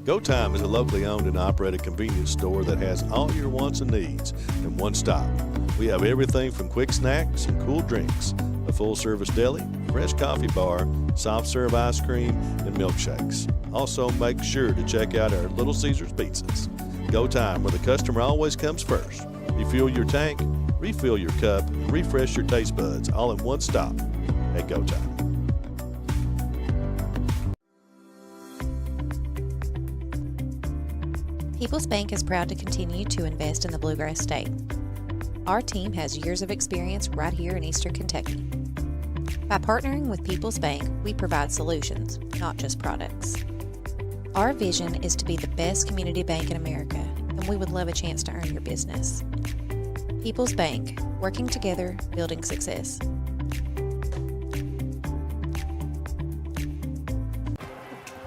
Go Time is a locally owned and operated convenience store that has all your wants and needs in one stop. We have everything from quick snacks and cool drinks, a full-service deli, fresh coffee bar, soft-serve ice cream, and milkshakes. Also, make sure to check out our Little Caesars pizzas. Go Time, where the customer always comes first. Refuel your tank, refill your cup, and refresh your taste buds all in one stop at Go Time. People's Bank is proud to continue to invest in the Bluegrass State. Our team has years of experience right here in Eastern Kentucky. By partnering with People's Bank, we provide solutions, not just products. Our vision is to be the best community bank in America, and we would love a chance to earn your business. People's Bank, working together, building success.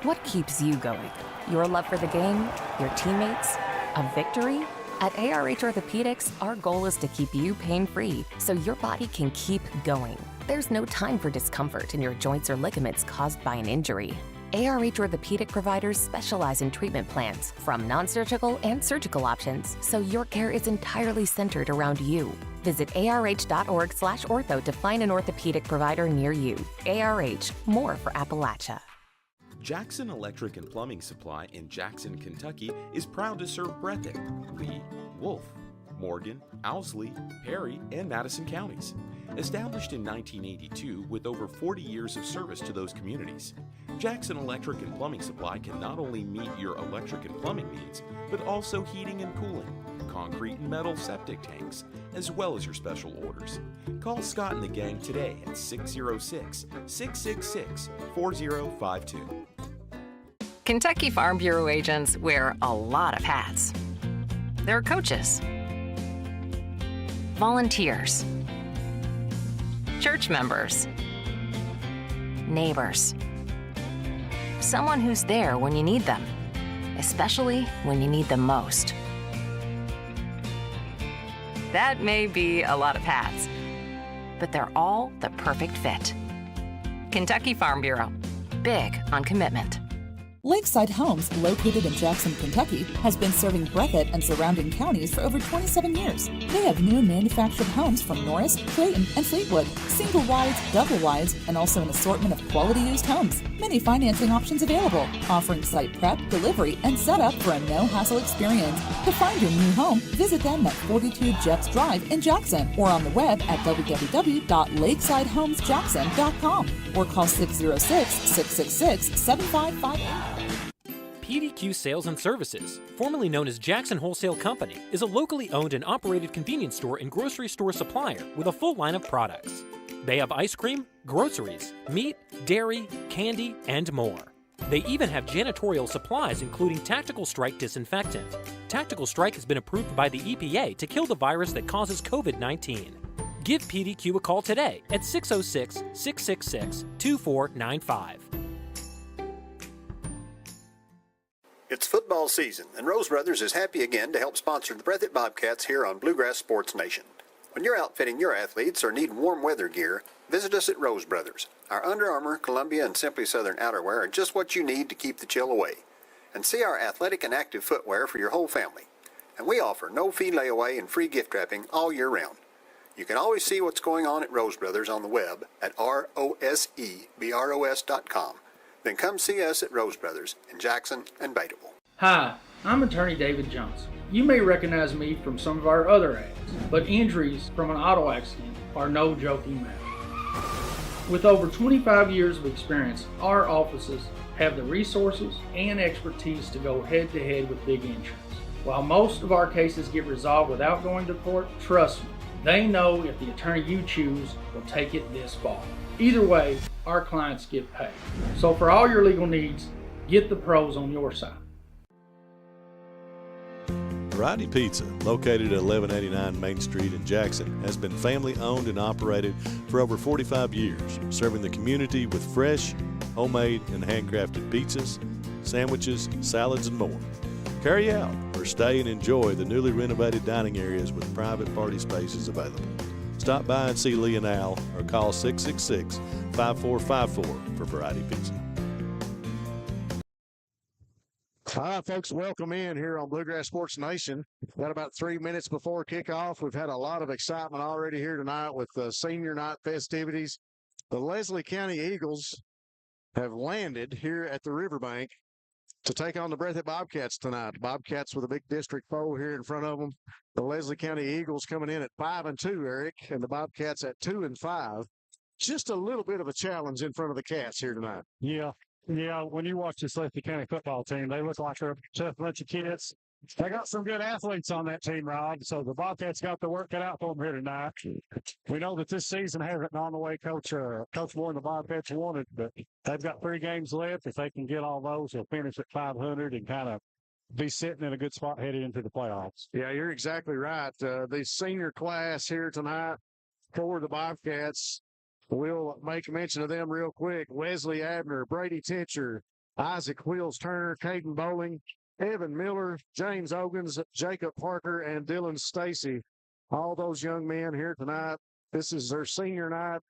What keeps you going? Your love for the game? Your teammates? A victory? At ARH Orthopedics, our goal is to keep you pain-free so your body can keep going. There's no time for discomfort in your joints or ligaments caused by an injury. ARH Orthopedic providers specialize in treatment plans, from non-surgical and surgical options, so your care is entirely centered around you. Visit arh.org/ortho to find an orthopedic provider near you. ARH, more for Appalachia. Jackson Electric and Plumbing Supply in Jackson, Kentucky is proud to serve Breathitt, Lee, Wolf, Morgan, Owsley, Perry, and Madison counties. Established in 1982 with over 40 years of service to those communities, Jackson Electric and Plumbing Supply can not only meet your electric and plumbing needs, but also heating and cooling, concrete and metal septic tanks, as well as your special orders. Call Scott and the gang today at 606-666-4052. Kentucky Farm Bureau agents wear a lot of hats. They're coaches, volunteers, church members, neighbors, someone who's there when you need them, especially when you need them most. That may be a lot of hats, but they're all the perfect fit. Kentucky Farm Bureau, big on commitment. Lakeside Homes, located in Jackson, Kentucky, has been serving Breathitt and surrounding counties for over 27 years. They have new manufactured homes from Norris, Clayton, and Fleetwood, single wides, double wides, and also an assortment of quality used homes. Many financing options available, offering site prep, delivery, and setup for a no-hassle experience. To find your new home, visit them at 42 Jeffs Drive in Jackson or on the web at www.lakesidehomesjackson.com or call 606-666-7558. PDQ Sales and Services, formerly known as Jackson Wholesale Company, is a locally owned and operated convenience store and grocery store supplier with a full line of products. They have ice cream, groceries, meat, dairy, candy, and more. They even have janitorial supplies, including Tactical Strike disinfectant. Tactical Strike has been approved by the EPA to kill the virus that causes COVID-19. Give PDQ a call today at 606-666-2495. It's football season, and Rose Brothers is happy again to help sponsor the Breathitt Bobcats here on Bluegrass Sports Nation. When you're outfitting your athletes or need warm weather gear, visit us at Rose Brothers. Our Under Armour, Columbia, and Simply Southern outerwear are just what you need to keep the chill away. And see our athletic and active footwear for your whole family. And we offer no-fee layaway and free gift wrapping all year round. You can always see what's going on at Rose Brothers on the web at rosebros.com. Then come see us at Rose Brothers in Jackson and Batable. Hi, I'm attorney David Johnson. You may recognize me from some of our other ads, but injuries from an auto accident are no joking matter. With over 25 years of experience, our offices have the resources and expertise to go head-to-head with big insurance. While most of our cases get resolved without going to court, trust me, they know if the attorney you choose will take it this far. Either way, our clients get paid. So for all your legal needs, get the pros on your side. Variety Pizza, located at 1189 Main Street in Jackson, has been family owned and operated for over 45 years, serving the community with fresh, homemade, and handcrafted pizzas, sandwiches, salads, and more. Carry out or stay and enjoy the newly renovated dining areas with private party spaces available. Stop by and see Lee and Al or call 666-5454 for Variety Pizza. All right, folks, welcome in here on Bluegrass Sports Nation. Got about 3 minutes before kickoff. We've had a lot of excitement already here tonight with the senior night festivities. The Leslie County Eagles have landed here at the Riverbank to take on the Breathitt Bobcats tonight. The Bobcats with a big district foe here in front of them. The Leslie County Eagles coming in at 5-2, Eric, and the Bobcats at 2-5. Just a little bit of a challenge in front of the Cats here tonight. Yeah. When you watch this Leslie County football team, they look like they're a tough bunch of kids. They got some good athletes on that team, Rod. So the Bobcats got the work cut out for them here tonight. We know that this season hasn't gone the way Coach Moore and the Bobcats wanted, but they've got 3 games left. If they can get all those, they'll finish at 500 and kind of be sitting in a good spot headed into the playoffs. Yeah, you're exactly right. The senior class here tonight for the Bobcats, we'll make mention of them real quick. Wesley Abner, Brady Tincher, Isaac Wills Turner, Caden Bowling, Evan Miller, James Ogans, Jacob Parker, and Dylan Stacy. All those young men here tonight. This is their senior night.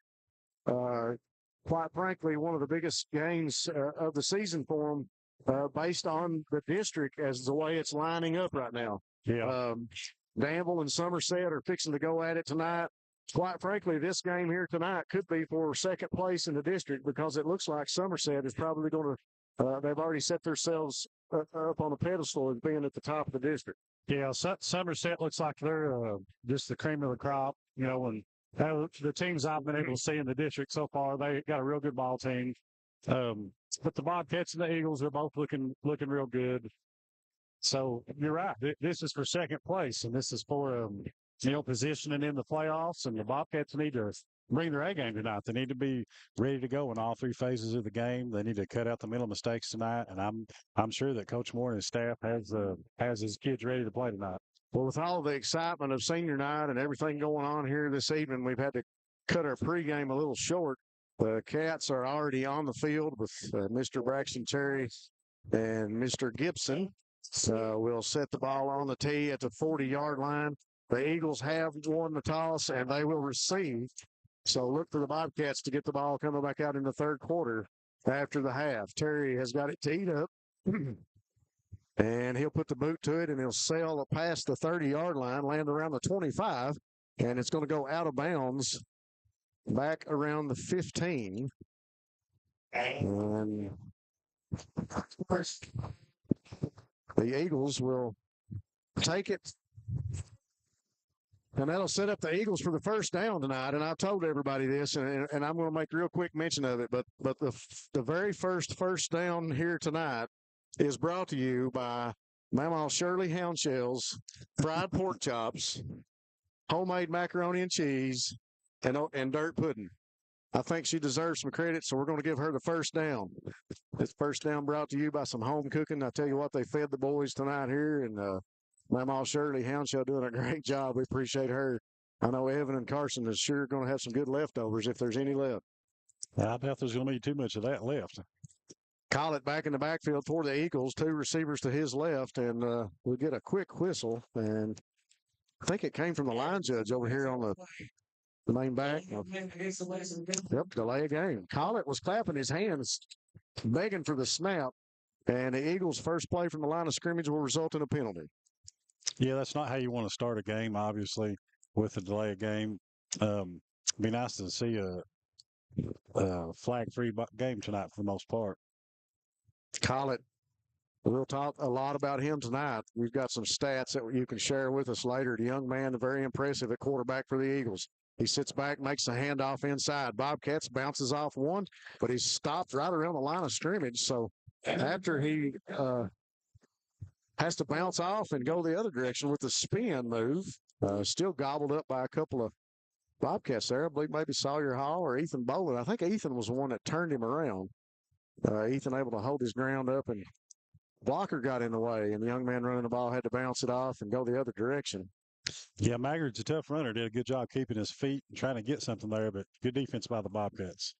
Quite frankly, one of the biggest games of the season for them, based on the district as the way it's lining up right now. Yeah. Danville and Somerset are fixing to go at it tonight. Quite frankly, this game here tonight could be for second place in the district because it looks like Somerset is probably going to they've already set themselves up on a pedestal as being at the top of the district. Yeah, Somerset looks like they're just the cream of the crop, and the teams I've been able to see in the district so far, they got a real good ball team. But the Bobcats and the Eagles are both looking real good. So you're right. This is for second place, and this is for positioning in the playoffs. And the Bobcats need to bring their A game tonight. They need to be ready to go in all 3 phases of the game. They need to cut out the mental mistakes tonight. And I'm sure that Coach Moore and his staff has his kids ready to play tonight. Well, with all the excitement of senior night and everything going on here this evening, we've had to cut our pregame a little short. The Cats are already on the field with Mr. Braxton Cherry and Mr. Gibson. So we'll set the ball on the tee at the 40-yard line. The Eagles have won the toss, and they will receive. So look for the Bobcats to get the ball coming back out in the third quarter after the half. Terry has got it teed up, and he'll put the boot to it, and he'll sail past the 30-yard line, land around the 25, and it's going to go out of bounds back around the 15. And the Eagles will take it. And that'll set up the Eagles for the first down tonight. And I told everybody this, and I'm going to make real quick mention of it. But the very first down here tonight is brought to you by Mama Shirley Hound Shells, fried pork chops, homemade macaroni and cheese, and dirt pudding. I think she deserves some credit, so we're going to give her the first down. This first down brought to you by some home cooking. I tell you what, they fed the boys tonight here, and Mama Shirley Houndshaw doing a great job. We appreciate her. I know Evan and Carson is sure going to have some good leftovers if there's any left. I doubt there's going to be too much of that left. Collett back in the backfield for the Eagles, 2 receivers to his left, and we'll get a quick whistle. And I think it came from the line judge over here on the main back. Yep, delay a game. Collett was clapping his hands, begging for the snap, and the Eagles' first play from the line of scrimmage will result in a penalty. Yeah, that's not how you want to start a game, obviously, with a delay of game. Be nice to see a flag-free game tonight for the most part. Collett, we'll talk a lot about him tonight. We've got some stats that you can share with us later. The young man, very impressive at quarterback for the Eagles. He sits back, makes the handoff inside. Bobcats bounces off one, but he's stopped right around the line of scrimmage. So after he has to bounce off and go the other direction with the spin move. Still gobbled up by a couple of Bobcats there. I believe maybe Sawyer Hall or Ethan Boland. I think Ethan was the one that turned him around. Ethan able to hold his ground up, and blocker got in the way, and the young man running the ball had to bounce it off and go the other direction. Yeah, Maggard's a tough runner. Did a good job keeping his feet and trying to get something there, but good defense by the Bobcats.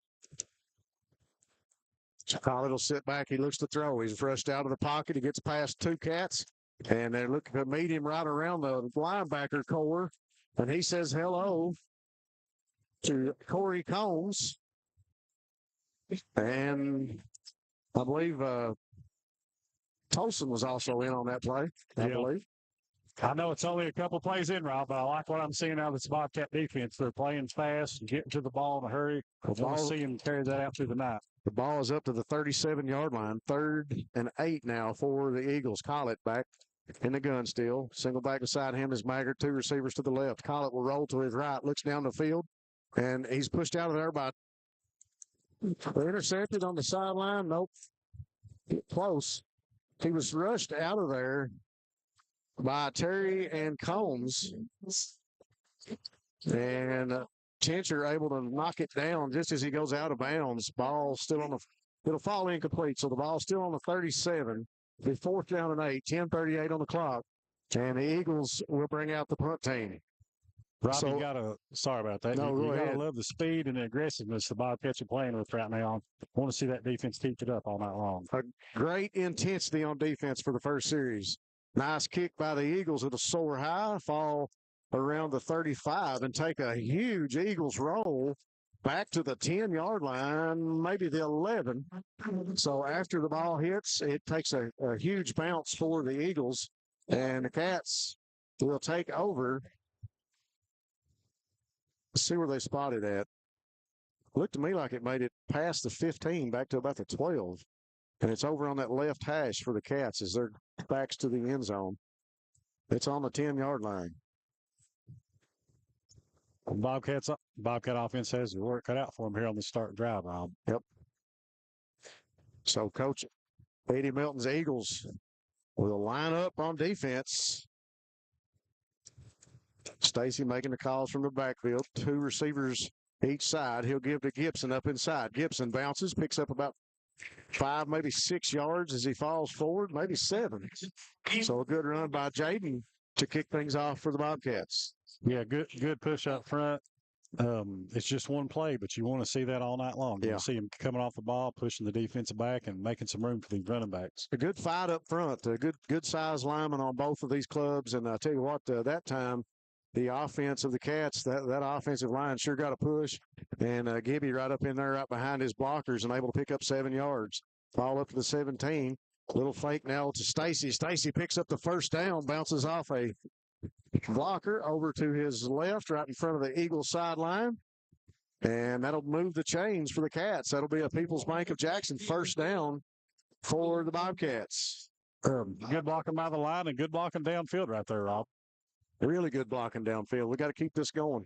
Collett will sit back. He looks to throw. He's rushed out of the pocket. He gets past 2 Cats, and they're looking to meet him right around the linebacker core. And he says hello to Corey Combs. And I believe Tolson was also in on that play, I believe. I know it's only a couple plays in, Rob, but I like what I'm seeing out of this Bobcat defense. They're playing fast and getting to the ball in a hurry. I want to see them carry that out through the night. The ball is up to the 37-yard line. 3rd and 8 now for the Eagles. Collett back in the gun still. Single back beside him is Maggart. 2 receivers to the left. Collett will roll to his right. Looks down the field. And he's pushed out of there by intercepted on the sideline. Nope. Close. He was rushed out of there by Terry and Combs. And Tincher able to knock it down just as he goes out of bounds. Ball still on the, it'll fall incomplete. So the ball's still on the 37. Be 4th down and 8, 10:38 on the clock. And the Eagles will bring out the punt team. Rob, you gotta, sorry about that. No, you go ahead. gotta love the speed and the aggressiveness the Bobcats are playing with right now. I want to see that defense keep it up all night long. A great intensity on defense for the first series. Nice kick by the Eagles. It'll soar high, fall around the 35, and take a huge Eagles roll back to the 10-yard line, maybe the 11. So after the ball hits, it takes a huge bounce for the Eagles, and the Cats will take over. Let's see where they spotted at. Looked to me like it made it past the 15 back to about the 12. And it's over on that left hash for the Cats as they're backs to the end zone. It's on the 10-yard line. Bobcat offense has the work cut out for them here on the start drive, Rob. Yep. So Coach Eddie Milton's Eagles will line up on defense. Stacy making the calls from the backfield. 2 receivers each side. He'll give to Gibson up inside. Gibson bounces, picks up about 5, maybe 6 yards as he falls forward, maybe 7. So a good run by Jaden to kick things off for the Bobcats. Yeah, good push up front. It's just one play, but you want to see that all night long. You want to see him coming off the ball, pushing the defensive back, and making some room for these running backs. A good fight up front. A good size lineman on both of these clubs. And I tell you what, that time, the offense of the Cats, that offensive line sure got a push. And Gibby right up in there, right behind his blockers, and able to pick up 7 yards. Ball up to the 17. Little fake now to Stacy. Stacy picks up the first down, bounces off a blocker over to his left, right in front of the Eagles sideline. And that'll move the chains for the Cats. That'll be a People's Bank of Jackson first down for the Bobcats. Good blocking by the line and good blocking downfield right there, Rob. Really good blocking downfield. We got to keep this going.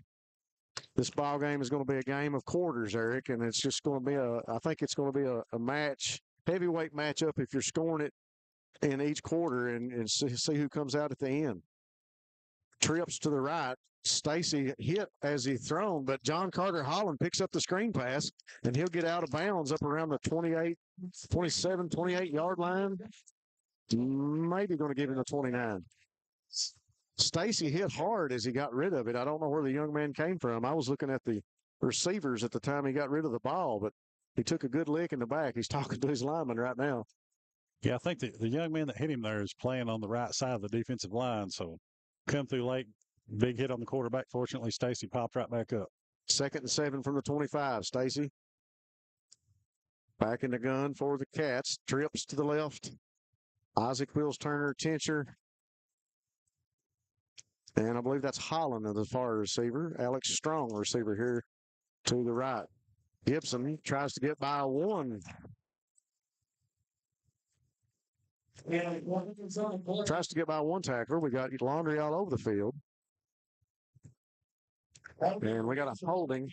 This ball game is going to be a game of quarters, Eric, and it's just going to be I think it's going to be a match, heavyweight matchup if you're scoring it in each quarter and see who comes out at the end. Trips to the right. Stacy hit as he thrown, but John Carter Holland picks up the screen pass, and he'll get out of bounds up around the 28-yard line. Maybe going to give him the 29. Stacy hit hard as he got rid of it. I don't know where the young man came from. I was looking at the receivers at the time he got rid of the ball, but he took a good lick in the back. He's talking to his lineman right now. Yeah, I think the young man that hit him there is playing on the right side of the defensive line, so come through late. Big hit on the quarterback. Fortunately, Stacy popped right back up. 2nd and 7 from the 25. Stacy back in the gun for the Cats. Trips to the left. Isaac Wills Turner, Tincher. And I believe that's Holland as the far receiver. Alex Strong, receiver here to the right. Gibson tries to get by one. Tries to get by one tackler. We got laundry all over the field. And we got a holding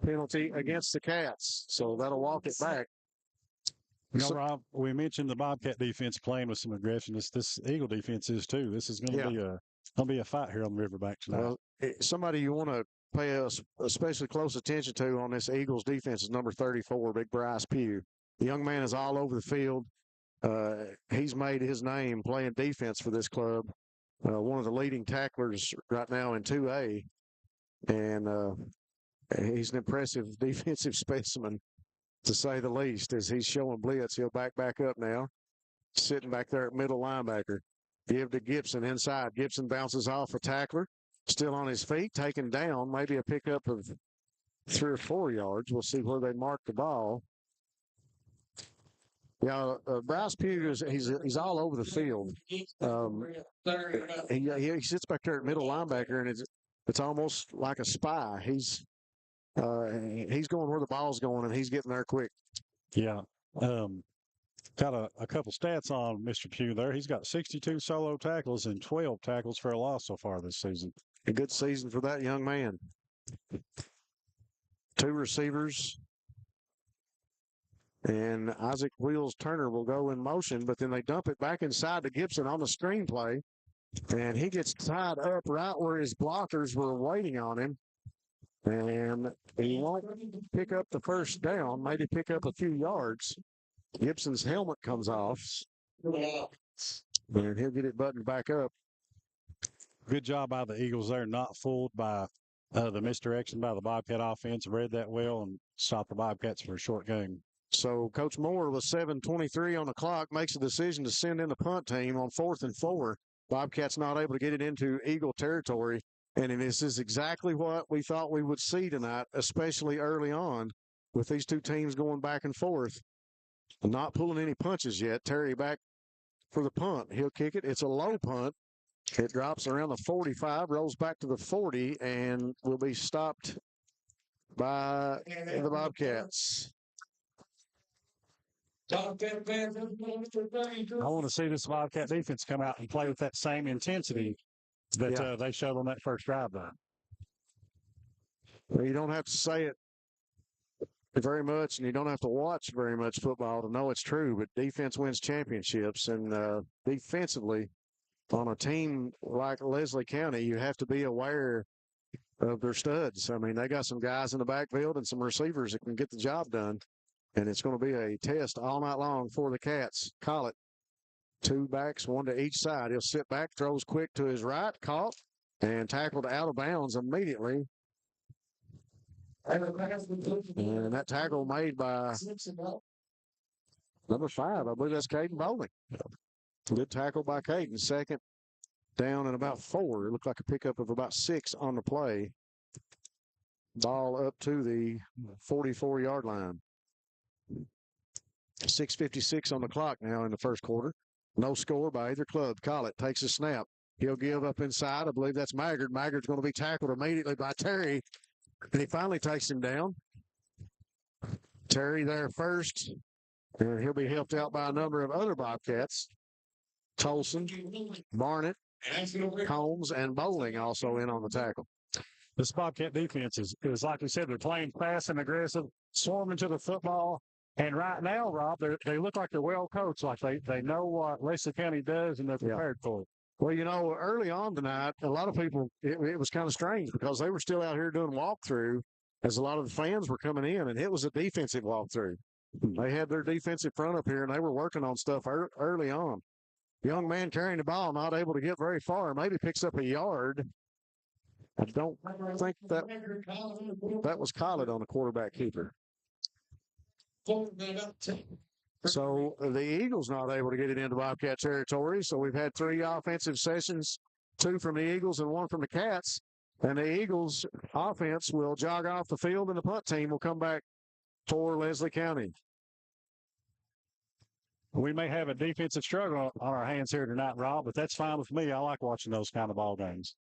penalty against the Cats. So that'll walk it back. You know, Rob, we mentioned the Bobcat defense playing with some aggression. This Eagle defense is too. This is going to be a fight here on the Riverbank tonight. Well, somebody you want to pay especially close attention to on this Eagles defense is number 34, Big Bryce Pugh. The young man is all over the field. He's made his name playing defense for this club. One of the leading tacklers right now in 2A. And he's an impressive defensive specimen, to say the least, as he's showing blitz. He'll back up now, sitting back there at middle linebacker. Give to Gibson inside. Gibson bounces off a tackler, still on his feet, taken down, maybe a pickup of 3 or 4 yards. We'll see where they mark the ball. Yeah, Bryce Pugh he's all over the field. He sits back there at middle linebacker, and it's almost like a spy. He's going where the ball's going, and he's getting there quick. Yeah. Got a couple stats on Mr. Pugh there. He's got 62 solo tackles and 12 tackles for a loss so far this season. A good season for that young man. 2 receivers. And Isaac Wheels Turner will go in motion, but then they dump it back inside to Gibson on the screenplay. And he gets tied up right where his blockers were waiting on him. And he won't pick up the first down, maybe pick up a few yards. Gibson's helmet comes off. And he'll get it buttoned back up. Good job by the Eagles there, not fooled by the misdirection by the Bobcat offense. Read that well and stopped the Bobcats for a short game. So Coach Moore, with 7:23 on the clock, makes a decision to send in the punt team on 4th and 4. Bobcats not able to get it into Eagle territory. And this is exactly what we thought we would see tonight, especially early on, with these two teams going back and forth. Not pulling any punches yet. Terry back for the punt. He'll kick it. It's a low punt. It drops around the 45, rolls back to the 40, and will be stopped by the Bobcats. I want to see this Bobcat defense come out and play with that same intensity that they showed on that first drive. Well, you don't have to say it very much, and you don't have to watch very much football to know it's true, but defense wins championships, and defensively, on a team like Leslie County, you have to be aware of their studs. I mean, they got some guys in the backfield and some receivers that can get the job done, and it's going to be a test all night long for the Cats. Call it. 2 backs, 1 to each side. He'll sit back, throws quick to his right, caught, and tackled out of bounds immediately. And that tackle made by number 5. I believe that's Caden Bowling. Good tackle by Caden. 2nd down and about 4. It looked like a pickup of about 6 on the play. Ball up to the 44-yard line. 6:56 on the clock now in the first quarter. No score by either club. Collett takes a snap. He'll give up inside. I believe that's Maggard. Maggard's going to be tackled immediately by Terry. And he finally takes him down. Terry there first. And he'll be helped out by a number of other Bobcats. Tolson, Barnett, Combs, and Bowling also in on the tackle. This Bobcat defense is like we said, they're playing fast and aggressive, swarming to the football. And right now, Rob, they look like they're well coached, like they know what Leslie County does and they're prepared for it. Well, you know, early on tonight, a lot of people, it was kind of strange because they were still out here doing walkthrough as a lot of the fans were coming in, and it was a defensive walkthrough. They had their defensive front up here, and they were working on stuff early on. Young man carrying the ball, not able to get very far, maybe picks up a yard. I don't think that was Collett on the quarterback keeper. So the Eagles not able to get it into Bobcat territory. So we've had 3 offensive sessions, 2 from the Eagles and 1 from the Cats. And the Eagles offense will jog off the field, and the punt team will come back for Leslie County. We may have a defensive struggle on our hands here tonight, Rob, but that's fine with me. I like watching those kind of ball games.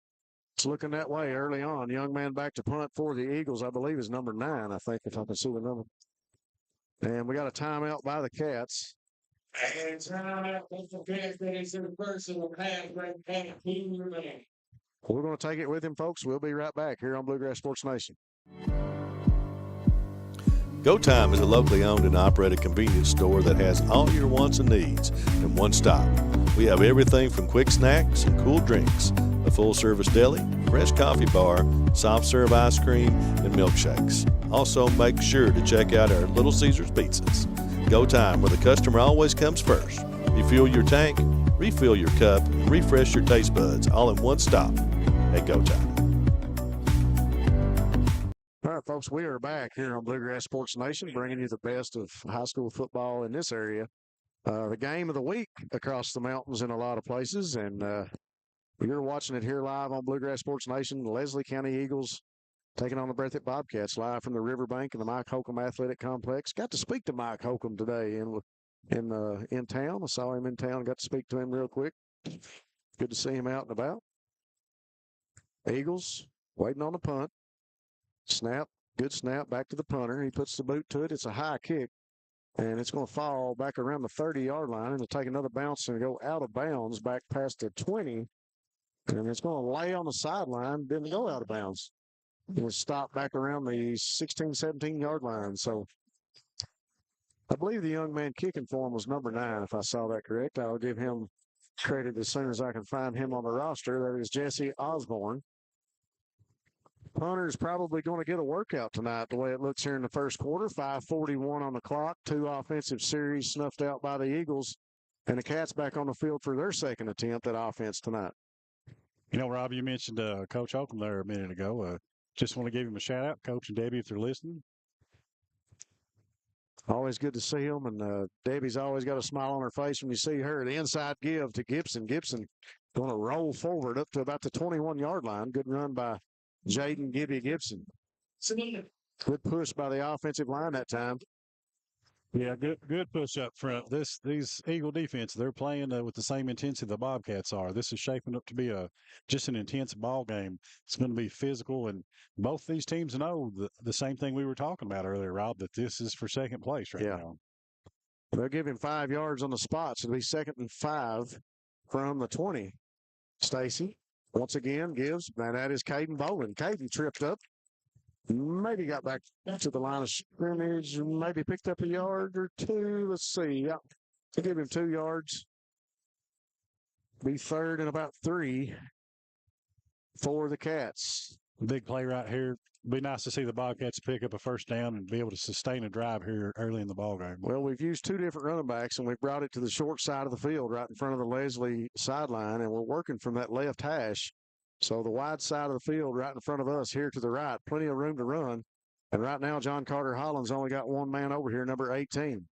It's looking that way early on. Young man back to punt for the Eagles, I believe, is number 9, I think, if I can see the number. And we got a timeout by the Cats. And timeout for the Cats. That is the personal pass right back. We're going to take it with him, folks. We'll be right back here on Bluegrass Sports Nation. Go Time is a locally owned and operated convenience store that has all your wants and needs in one stop. We have everything from quick snacks and cool drinks, a full-service deli, fresh coffee bar, soft-serve ice cream, and milkshakes. Also, make sure to check out our Little Caesars pizzas. Go Time, where the customer always comes first. Refuel your tank, refill your cup, and refresh your taste buds all in one stop at Go Time. All right, folks, we are back here on Bluegrass Sports Nation, bringing you the best of high school football in this area. The game of the week across the mountains in a lot of places, and you're watching it here live on Bluegrass Sports Nation. The Leslie County Eagles taking on the Breathitt Bobcats live from the Riverbank and the Mike Holcomb Athletic Complex. Got to speak to Mike Holcomb today, and in town. I saw him in town. Got to speak to him real quick. Good to see him out and about. Eagles waiting on the punt. Snap. Good snap back to the punter. He puts the boot to it. It's a high kick. And it's going to fall back around the 30-yard line and it'll take another bounce and go out of bounds back past the 20. And it's going to lay on the sideline. Didn't go out of bounds. It was stopped back around the 16, 17-yard line. So I believe the young man kicking for him was number 9, if I saw that correct. I'll give him credit as soon as I can find him on the roster. That is Jesse Osborne. Punter's probably going to get a workout tonight, the way it looks here in the first quarter. 5:41 on the clock. 2 offensive series snuffed out by the Eagles. And the Cats back on the field for their second attempt at offense tonight. You know, Rob, you mentioned Coach Holcomb there a minute ago. Just want to give him a shout out, Coach and Debbie, if they're listening. Always good to see him, and Debbie's always got a smile on her face when you see her. The inside give to Gibson. Gibson going to roll forward up to about the 21-yard line. Good run by Jaden Gibson. Good push by the offensive line that time. Yeah, good push up front. These Eagle defense, they're playing with the same intensity the Bobcats are. This is shaping up to be just an intense ball game. It's going to be physical, and both these teams know the same thing we were talking about earlier, Rob, that this is for second place right now. They'll give him 5 yards on the spot, so it'll be 2nd and 5 from the 20. Stacy once again gives, and that is Caden Bowen. Caden tripped up. Maybe got back to the line of scrimmage, maybe picked up a yard or 2. Let's see. Yeah, to give him 2 yards. Be 3rd and about 3 for the Cats. Big play right here. Be nice to see the Bobcats pick up a first down and be able to sustain a drive here early in the ballgame. Well, we've used 2 different running backs, and we've brought it to the short side of the field right in front of the Leslie sideline, and we're working from that left hash. So the wide side of the field right in front of us here to the right, plenty of room to run. And right now, John Carter Holland's only got 1 man over here, number 18.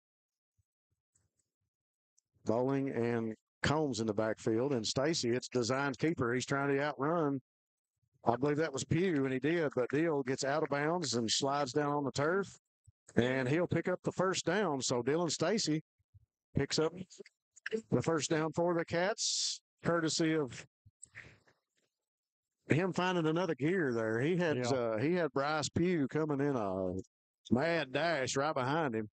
Bowling and Combs in the backfield. And Stacy, it's designed keeper. He's trying to outrun. I believe that was Pugh, and he did. But Deal gets out of bounds and slides down on the turf. And he'll pick up the first down. So Dylan Stacy picks up the first down for the Cats, courtesy of him finding another gear there. He had Bryce Pugh coming in a mad dash right behind him.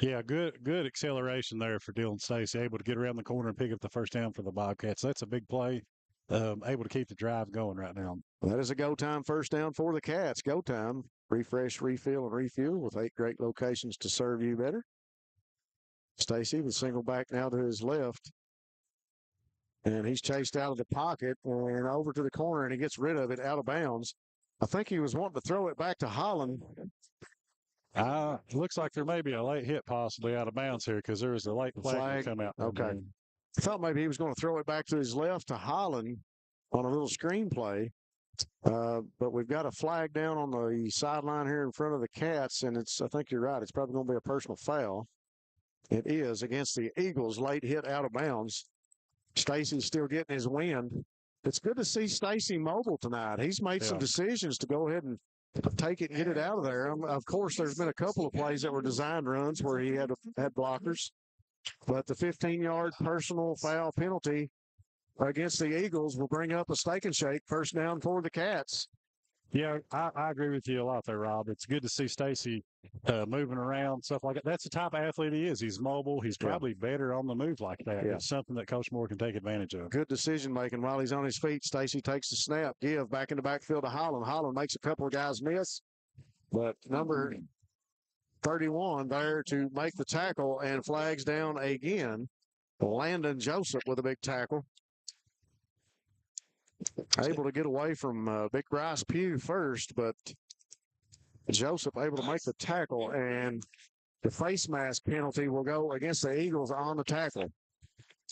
Yeah, good acceleration there for Dylan Stacy, able to get around the corner and pick up the first down for the Bobcats. That's a big play, able to keep the drive going right now. That is a go-time first down for the Cats. Go time, refresh, refill, and refuel with 8 great locations to serve you better. Stacy with single back now to his left. And he's chased out of the pocket and over to the corner, and he gets rid of it out of bounds. I think he was wanting to throw it back to Holland. Looks like there may be a late hit possibly out of bounds here because there is a late flag come out. Okay. I thought maybe he was going to throw it back to his left to Holland on a little screen play. But we've got a flag down on the sideline here in front of the Cats, and I think you're right. It's probably going to be a personal foul. It is against the Eagles, late hit out of bounds. Stacy's still getting his wind. It's good to see Stacy mobile tonight. He's made some decisions to go ahead and take it and get it out of there. Of course, there's been a couple of plays that were designed runs where he had blockers. But the 15-yard personal foul penalty against the Eagles will bring up a steak and shake first down for the Cats. Yeah, I agree with you a lot there, Rob. It's good to see Stacy moving around, stuff like that. That's the type of athlete he is. He's mobile. He's probably better on the move like that. It's something that Coach Moore can take advantage of. Good decision-making while he's on his feet. Stacy takes the snap, give back in the backfield to Holland. Holland makes a couple of guys miss, but number 31 there to make the tackle and flags down again. Landon Joseph with a big tackle. Able to get away from Big Bryce Pugh first, but Joseph able to make the tackle, and the face mask penalty will go against the Eagles on the tackle.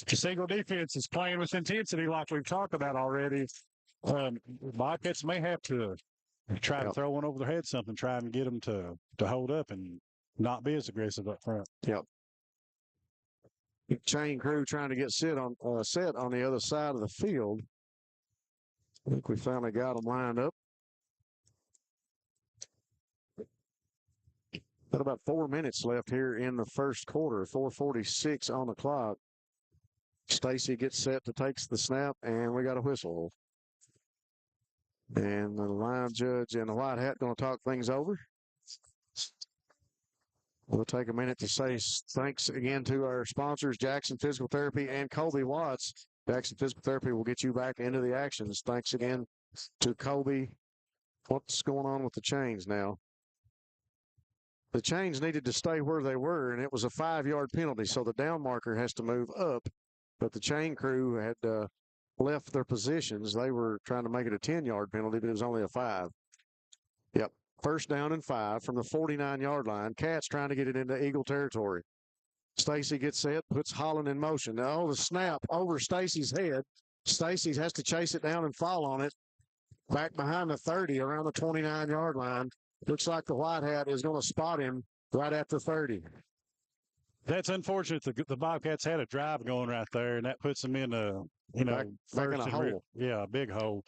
The Eagle defense is playing with intensity like we've talked about already. Bobcats may have to try to throw one over their head, something, trying to get them to hold up and not be as aggressive up front. Yep. Chain crew trying to get set on the other side of the field. I think we finally got them lined up. Got about 4 minutes left here in the first quarter. 4:46 on the clock. Stacy gets set to take the snap, and we got a whistle. And the line judge in the white hat going to talk things over. We'll take a minute to say thanks again to our sponsors, Jackson Physical Therapy and Colby Watts. Jackson Physical Therapy will get you back into the actions. Thanks again to Colby. What's going on with the chains now? The chains needed to stay where they were, and it was a 5-yard penalty, so the down marker has to move up. But the chain crew had left their positions. They were trying to make it a 10-yard penalty, but it was only a 5. Yep. First down and 5 from the 49-yard line. Cats trying to get it into Eagle territory. Stacy gets set, puts Holland in motion. Now the snap over Stacy's head. Stacy has to chase it down and fall on it. Back behind the 30, around the 29-yard line. Looks like the white hat is going to spot him right at the 30. That's unfortunate. The Bobcats had a drive going right there, and that puts them in a, back in a hole. Yeah, a big hole.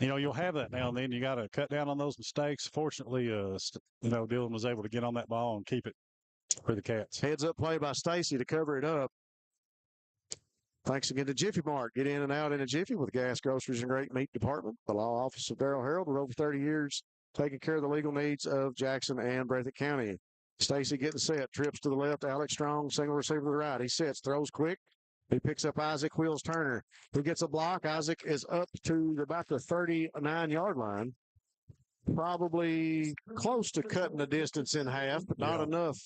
You'll have that now and then. You got to cut down on those mistakes. Fortunately, Dylan was able to get on that ball and keep it for the Cats. Heads up play by Stacy to cover it up. Thanks again to Jiffy Mart. Get in and out in a jiffy with gas, groceries, and great meat department. The law office of Darrell Harold with over 30 years taking care of the legal needs of Jackson and Breathitt County. Stacy getting set. Trips to the left. Alex Strong, single receiver to the right. He sits, throws quick. He picks up Isaac Wheels Turner. He gets a block. Isaac is up to about the 39-yard line. Probably close to cutting the distance in half, but not enough.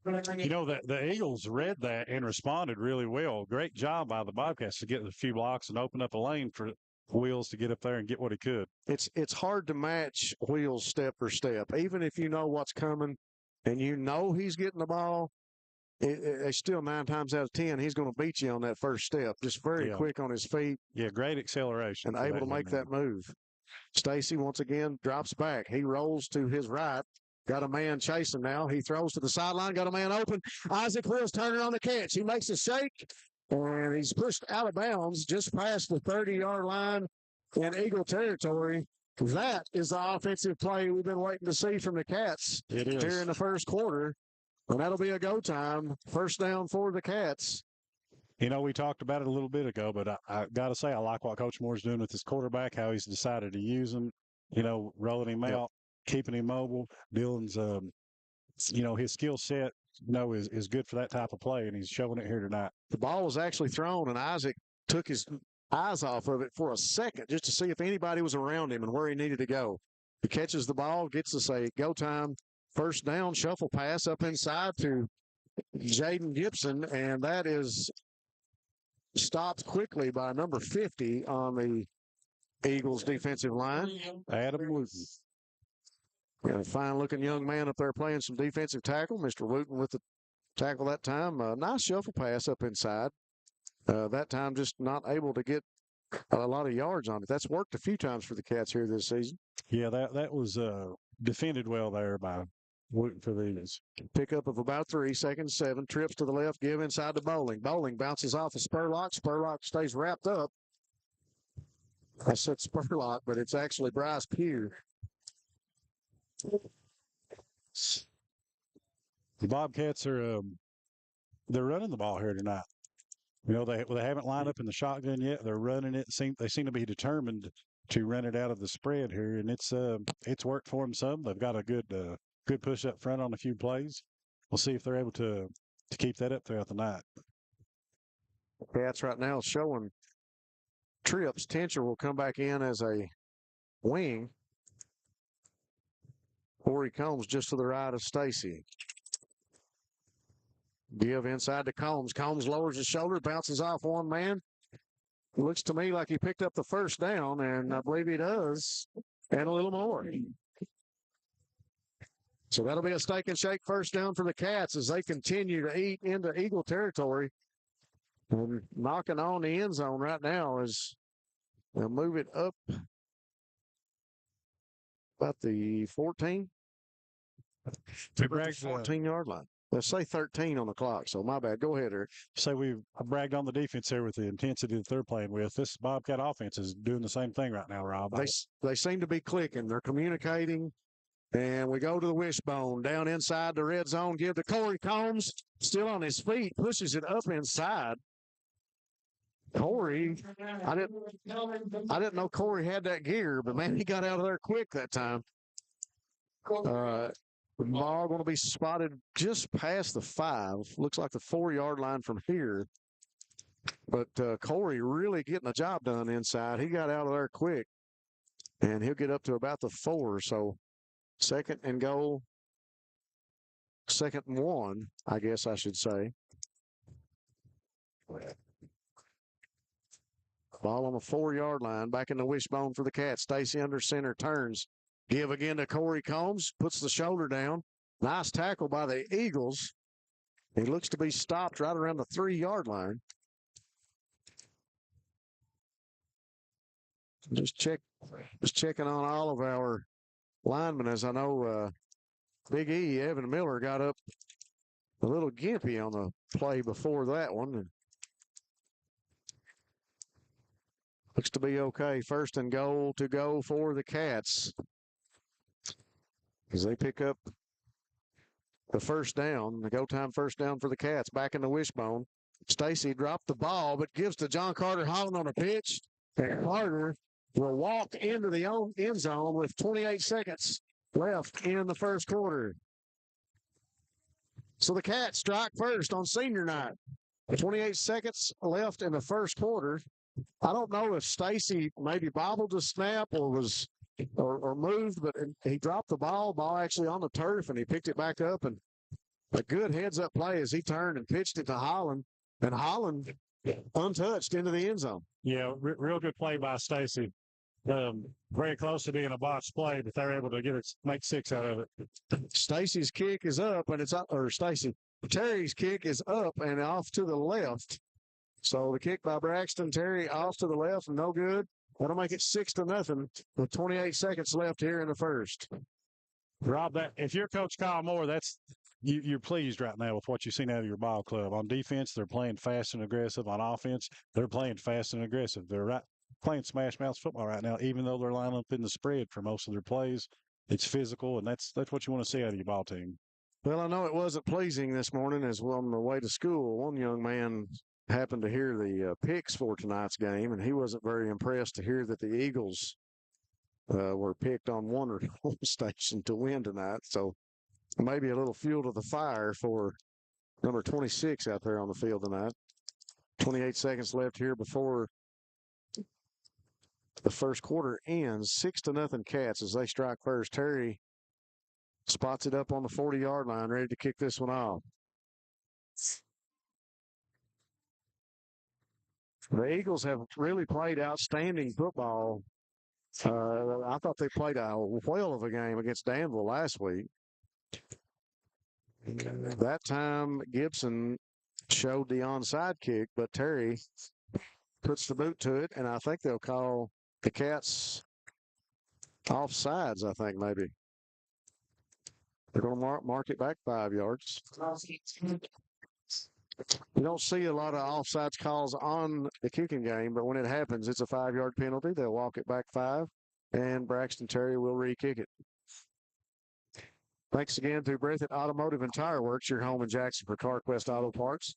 The Eagles read that and responded really well. Great job by the Bobcats to get a few blocks and open up a lane for Wheels to get up there and get what he could. It's hard to match Wheels step for step. Even if you know what's coming and you know he's getting the ball, it's still 9 times out of 10, he's going to beat you on that first step. Just very quick on his feet. Yeah, great acceleration. And able to make that move. Stacy, once again, drops back. He rolls to his right. Got a man chasing now. He throws to the sideline. Got a man open. Isaac Wheels Turner on the catch. He makes a shake, and he's pushed out of bounds just past the 30-yard line in Eagle territory. That is the offensive play we've been waiting to see from the Cats here in the first quarter. And that'll be a go time. First down for the Cats. We talked about it a little bit ago, but I got to say, I like what Coach Moore's doing with his quarterback, how he's decided to use him, rolling him out, keeping him mobile. Dylan's, his skill set, is good for that type of play, and he's showing it here tonight. The ball was actually thrown, and Isaac took his eyes off of it for a second just to see if anybody was around him and where he needed to go. He catches the ball, gets us a go time. First down, shuffle pass up inside to Jaden Gibson, and that is stopped quickly by number 50 on the Eagles defensive line. Adam Wooten. Got a fine-looking young man up there playing some defensive tackle. Mr. Wooten with the tackle that time. Nice shuffle pass up inside. That time just not able to get a lot of yards on it. That's worked a few times for the Cats here this season. Yeah, that was defended well there by Wooten for the Eagles. Pickup of about 3, second 7. Trips to the left, give inside to Bowling. Bowling bounces off of Spurlock. Spurlock stays wrapped up. I said Spurlock, but it's actually Bryce Pugh. The Bobcats are they're running the ball here tonight. They haven't lined up in the shotgun yet. They're running it. They seem to be determined to run it out of the spread here, and it's worked for them some. They've got a good push up front on a few plays. We'll see if they're able to keep that up throughout the night. Cats right now showing trips. Tencher will come back in as a wing. Corey Combs just to the right of Stacy. Give inside to Combs. Combs lowers his shoulder, bounces off one man. Looks to me like he picked up the first down, and I believe he does, and a little more. So that'll be a steak and shake first down for the Cats as they continue to eat into Eagle territory. And knocking on the end zone right now is they'll move it up about the 14. 14-yard line. Let's say 13 on the clock, so my bad. Go ahead, Eric. So we've bragged on the defense here with the intensity that they're playing with. This Bobcat offense is doing the same thing right now, Rob. They seem to be clicking. They're communicating. And we go to the wishbone. Down inside the red zone. Give to Corey Combs. Still on his feet. Pushes it up inside. Corey, I didn't know Corey had that gear, but man, he got out of there quick that time. The ball going to be spotted just past the 5. Looks like the 4-yard line from here. But Corey really getting the job done inside. He got out of there quick. And he'll get up to about the 4. So 2nd and goal. 2nd and 1, I guess I should say. Ball on the 4-yard line. Back in the wishbone for the Cats. Stacy under center turns. Give again to Corey Combs. Puts the shoulder down. Nice tackle by the Eagles. He looks to be stopped right around the 3-yard line. Just checking on all of our linemen, as I know Big E, Evan Miller, got up a little gimpy on the play before that one. And looks to be okay. 1st and goal to go for the Cats as they pick up the first down, the go-time first down for the Cats. Back in the wishbone. Stacy dropped the ball, but gives to John Carter Holland on a pitch. And Carter will walk into the end zone with 28 seconds left in the first quarter. So the Cats strike first on senior night. 28 seconds left in the first quarter. I don't know if Stacy maybe bobbled the snap or moved, but he dropped the ball actually on the turf, and he picked it back up. And a good heads-up play as he turned and pitched it to Holland. And Holland untouched into the end zone. Yeah, real good play by Stacy. Very close to being a botched play, but they're able to make 6 out of it. Stacy's kick is up, and it's up, or Terry's kick is up and off to the left. So the kick by Braxton Terry off to the left, no good. That'll make it 6-0 with 28 seconds left here in the first. Rob, if you're Coach Kyle Moore, you're pleased right now with what you've seen out of your ball club. On defense, they're playing fast and aggressive. On offense, they're playing fast and aggressive. They're playing smash mouth football right now, even though they're lining up in the spread for most of their plays. It's physical, and that's what you want to see out of your ball team. Well, I know it wasn't pleasing this morning as well on the way to school. One young man happened to hear the picks for tonight's game, and he wasn't very impressed to hear that the Eagles were picked on Warner home station to win tonight. So maybe a little fuel to the fire for number 26 out there on the field tonight. 28 seconds left here before the first quarter ends. 6-0 Cats as they strike first. Terry spots it up on the 40-yard line, ready to kick this one off. The Eagles have really played outstanding football. I thought they played a whale of a game against Danville last week. That time, Gibson showed the onside kick, but Terry puts the boot to it, and I think they'll call the Cats offsides, I think, maybe. They're going to mark it back 5 yards. You don't see a lot of offsides calls on the kicking game, but when it happens, it's a 5-yard penalty. They'll walk it back 5, and Braxton Terry will re-kick it. Thanks again to Breathitt Automotive and Tire Works, your home in Jackson for CarQuest Auto Parts.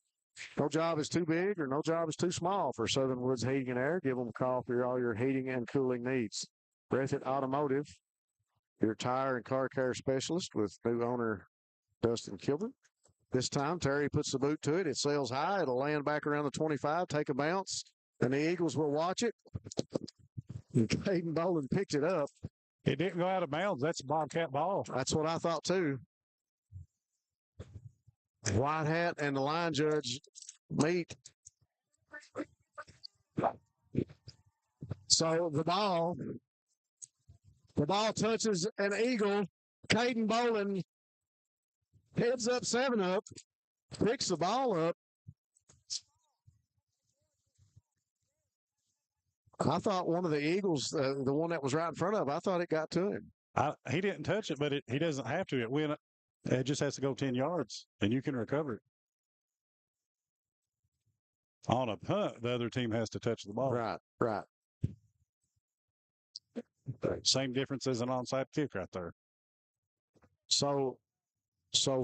No job is too big or no job is too small for Southern Woods Heating and Air. Give them a call for all your heating and cooling needs. Breathitt Automotive, your tire and car care specialist with new owner Dustin Kilburn. This time, Terry puts the boot to it. It sails high. It'll land back around the 25, take a bounce, and the Eagles will watch it. Caden Boland picked it up. It didn't go out of bounds. That's a Bobcat ball. That's what I thought, too. White hat and the line judge meet. So the ball touches an Eagle. Caden Boland heads up, 7 up, picks the ball up. I thought one of the Eagles, the one that was right in front of, I thought it got to him. He didn't touch it, but he doesn't have to. It just has to go 10 yards, and you can recover it. On a punt, the other team has to touch the ball. Right. Same difference as an onside kick right there. So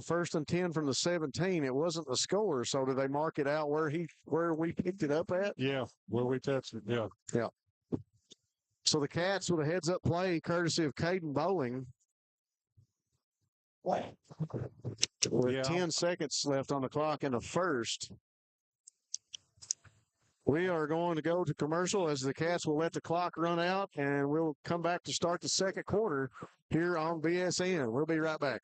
first and 10 from the 17. It wasn't the score. So did they mark it out where we picked it up at? Yeah, where we touched it. Yeah. Yeah. So the Cats with a heads-up play, courtesy of Caden Bowling. With 10 seconds left on the clock in the first. We are going to go to commercial as the Cats will let the clock run out, and we'll come back to start the second quarter here on BSN. We'll be right back.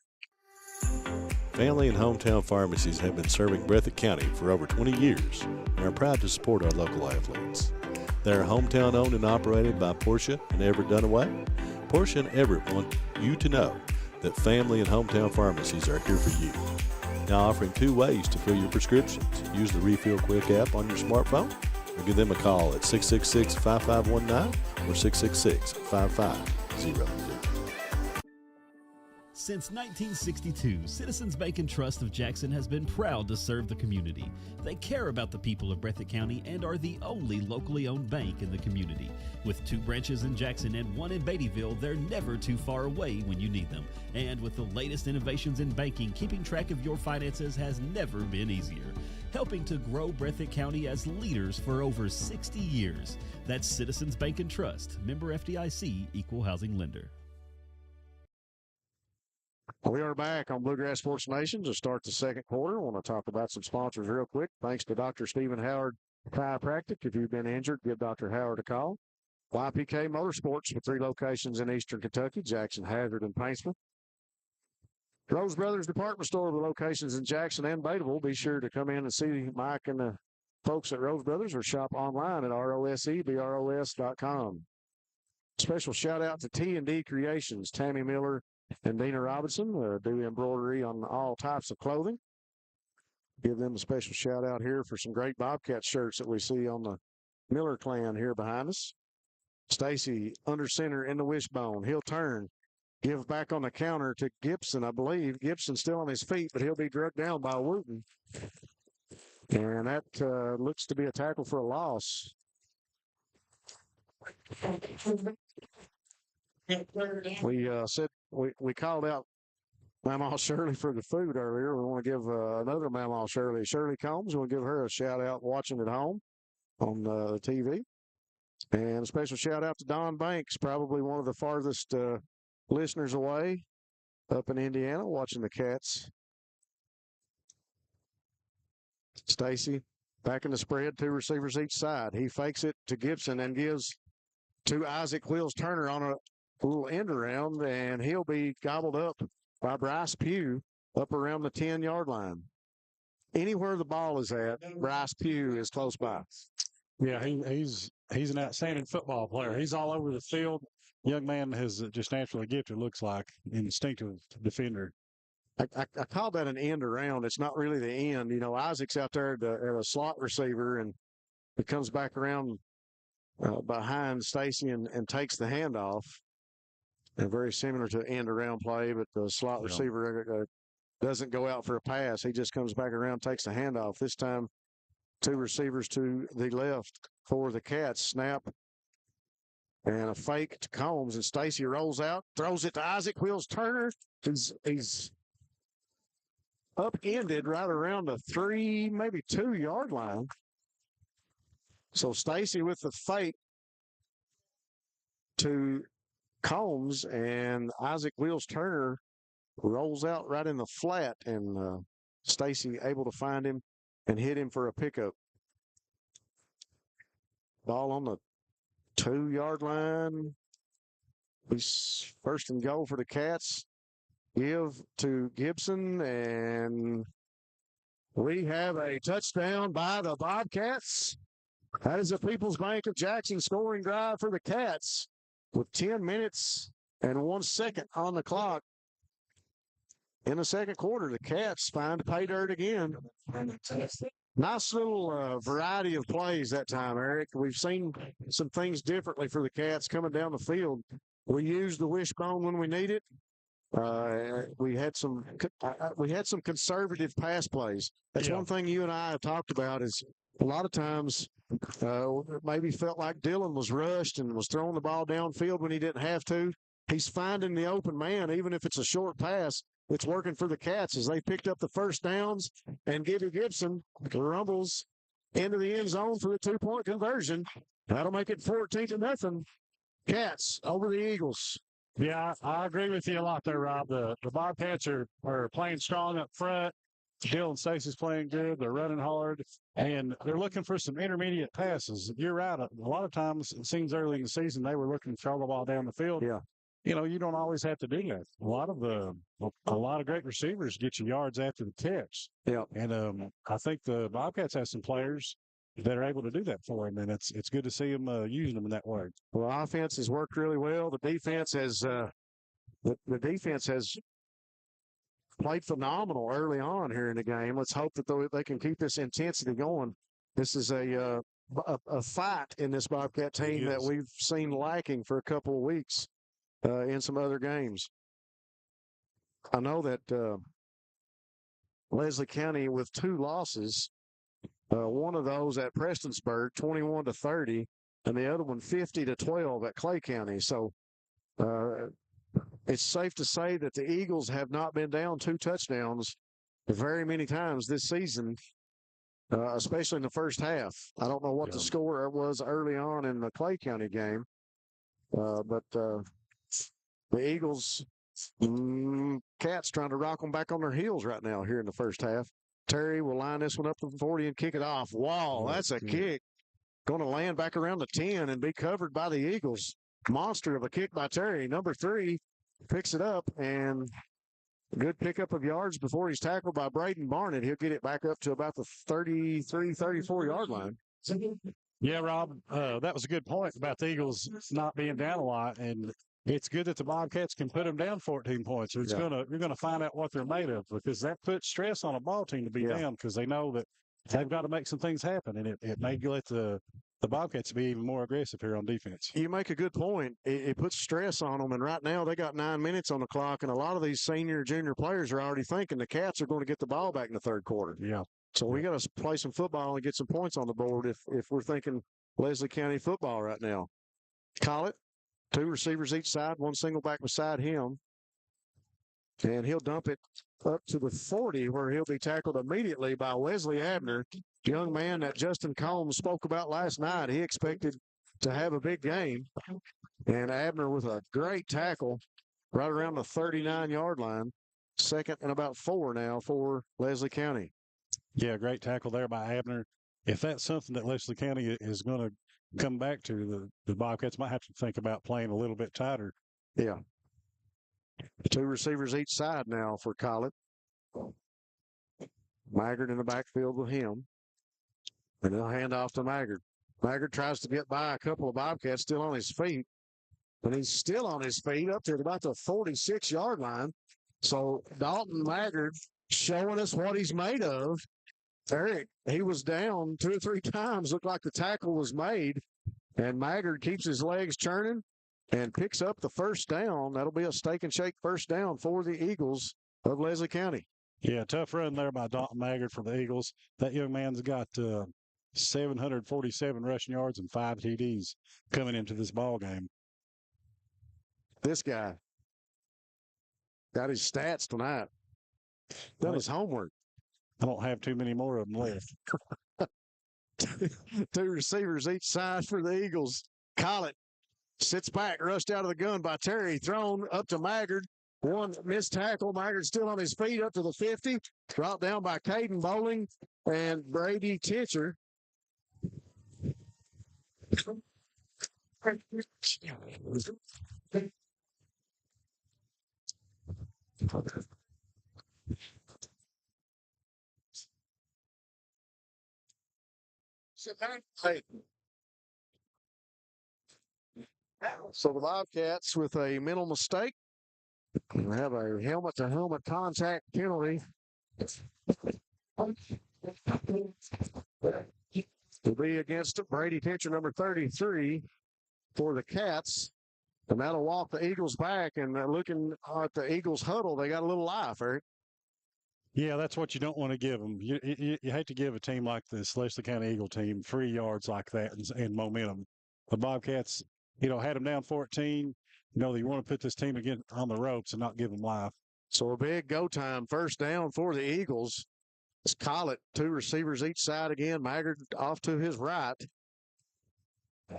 Family and hometown pharmacies have been serving Breathitt County for over 20 years and are proud to support our local athletes. They are hometown owned and operated by Portia and Everett Dunaway. Portia and Everett want you to know that family and hometown pharmacies are here for you. Now offering 2 ways to fill your prescriptions. Use the Refill Quick app on your smartphone or give them a call at 666-5519 or 666-5500. Since 1962, Citizens Bank and Trust of Jackson has been proud to serve the community. They care about the people of Breathitt County and are the only locally owned bank in the community. With 2 branches in Jackson and 1 in Beattyville, they're never too far away when you need them. And with the latest innovations in banking, keeping track of your finances has never been easier. Helping to grow Breathitt County as leaders for over 60 years. That's Citizens Bank and Trust, member FDIC, equal housing lender. We are back on Bluegrass Sports Nation to start the second quarter. I want to talk about some sponsors real quick. Thanks to Dr. Stephen Howard Chiropractic. If you've been injured, give Dr. Howard a call. YPK Motorsports with 3 locations in Eastern Kentucky, Jackson, Hazard, and Paintsville. Rose Brothers Department Store with locations in Jackson and Beattyville. Be sure to come in and see Mike and the folks at Rose Brothers or shop online at rosebros.com. Special shout out to T&D Creations, Tammy Miller and Dina Robinson do embroidery on all types of clothing. Give them a special shout out here for some great Bobcat shirts that we see on the Miller clan here behind us. Stacy under center in the wishbone. He'll turn. Give back on the counter to Gibson, I believe. Gibson's still on his feet, but he'll be drugged down by Wooten. And that looks to be a tackle for a loss. We said we called out Mamaw Shirley for the food earlier. We want to give another Mamaw Shirley Combs. We'll give her a shout out watching at home on the TV. And a special shout out to Don Banks, probably one of the farthest listeners away up in Indiana, watching the Cats. Stacy back in the spread, 2 receivers each side. He fakes it to Gibson and gives to Isaac Wills Turner on a little end around, and he'll be gobbled up by Bryce Pugh up around the 10-yard line. Anywhere the ball is at, Bryce Pugh is close by. Yeah, he's an outstanding football player. He's all over the field. Young man has just naturally gifted, looks like, instinctive defender. I call that an end around. It's not really the end. You know, Isaac's out there at a slot receiver, and he comes back around behind Stacy and takes the handoff. And very similar to end around play, but the slot receiver doesn't go out for a pass. He just comes back around, takes the handoff. This time, 2 receivers to the left for the Cats. Snap and a fake to Combs, and Stacy rolls out, throws it to Isaac Wills Turner. He's upended right around the 3, maybe 2-yard line. So Stacy with the fake to Combs, and Isaac Wills Turner rolls out right in the flat, and Stacy able to find him and hit him for a pickup. Ball on the 2-yard line. He's first and goal for the Cats. Give to Gibson, and we have a touchdown by the Bobcats. That is the People's Bank of Jackson scoring drive for the Cats with 10 minutes and 1 second on the clock. In the second quarter, the Cats find pay dirt again. Nice little variety of plays that time, Eric. We've seen some things differently for the Cats coming down the field. We use the wishbone when we need it. We had some conservative pass plays. That's one thing you and I have talked about is a lot of times it maybe felt like Dylan was rushed and was throwing the ball downfield when he didn't have to. He's finding the open man, even if it's a short pass. it's working for the Cats as they picked up the first downs, and Gibby Gibson rumbles into the end zone for the 2-point conversion. That'll make it 14-0. Cats over the Eagles. Yeah, I agree with you a lot there, Rob. The Bobcats are playing strong up front. Dylan Stacy's playing good. They're running hard, and they're looking for some intermediate passes. You're right. A lot of times, it seems early in the season, they were looking to throw the ball down the field. Yeah. You know, you don't always have to do that. A lot of great receivers get you yards after the catch. Yeah. And I think the Bobcats have some players that are able to do that for them, and it's good to see them using them in that way. Well, offense has worked really well. The defense has the defense has played phenomenal early on here in the game. Let's hope that they can keep this intensity going. This is a fight in this Bobcat team that we've seen lacking for a couple of weeks in some other games. I know that Leslie County with 2 losses, one of those at Prestonsburg, 21-30, and the other one 50-12 at Clay County. So it's safe to say that the Eagles have not been down 2 touchdowns very many times this season, especially in the first half. I don't know what the score was early on in the Clay County game, but the Eagles, Cats trying to rock them back on their heels right now here in the first half. Terry will line this one up to the 40 and kick it off. Wow, that's a kick. Going to land back around the 10 and be covered by the Eagles. Monster of a kick by Terry. Number 3 picks it up, and good pickup of yards before he's tackled by Braden Barnett. He'll get it back up to about the 33, 34-yard line. Yeah, Rob, that was a good point about the Eagles not being down a lot, and it's good that the Bobcats can put them down 14 points. You're going to find out what they're made of, because that puts stress on a ball team to be down, because they know that they've got to make some things happen, and it may let the Bobcats be even more aggressive here on defense. You make a good point. It puts stress on them, and right now they got 9 minutes on the clock, and a lot of these senior, junior players are already thinking the Cats are going to get the ball back in the third quarter. Yeah. So we got to play some football and get some points on the board if we're thinking Leslie County football right now. Collett, 2 receivers each side, 1 single back beside him, and he'll dump it up to the 40, where he'll be tackled immediately by Wesley Abner, young man that Justin Combs spoke about last night. He expected to have a big game, and Abner with a great tackle right around the 39-yard line. Second and about 4 now for Leslie County. Yeah, great tackle there by Abner. If that's something that Leslie County is going to come back to, the Bobcats might have to think about playing a little bit tighter. Yeah. 2 receivers each side now for Collett. Maggard in the backfield with him. And they'll hand off to Maggard. Maggard tries to get by a couple of Bobcats still on his feet. But he's still on his feet up to about the 46-yard line. So Dalton Maggard showing us what he's made of. Eric, he was down 2 or 3 times. Looked like the tackle was made. And Maggard keeps his legs churning and picks up the first down. That'll be a steak and shake first down for the Eagles of Leslie County. Yeah, tough run there by Dalton Maggard for the Eagles. That young man's got 747 rushing yards and 5 TDs coming into this ball game. This guy got his stats tonight. Done his homework. I don't have too many more of them left. 2 receivers each side for the Eagles. Collett sits back, rushed out of the gun by Terry, thrown up to Maggard. 1 missed tackle. Maggard still on his feet up to the 50. Brought down by Caden Bowling and Brady Titcher. So the Bobcats with a mental mistake have a helmet-to-helmet contact penalty. Will be against Brady Titcher, number 33, for the Cats. And that'll walk the Eagles back. And looking at the Eagles huddle, they got a little life, Eric. Yeah, that's what you don't want to give them. You hate to give a team like this Leslie County Eagle team 3 yards like that and momentum. The Bobcats, had them down 14. You want to put this team again on the ropes and not give them life. So a big go time first down for the Eagles. Let's call it. Two receivers each side again. Maggard off to his right.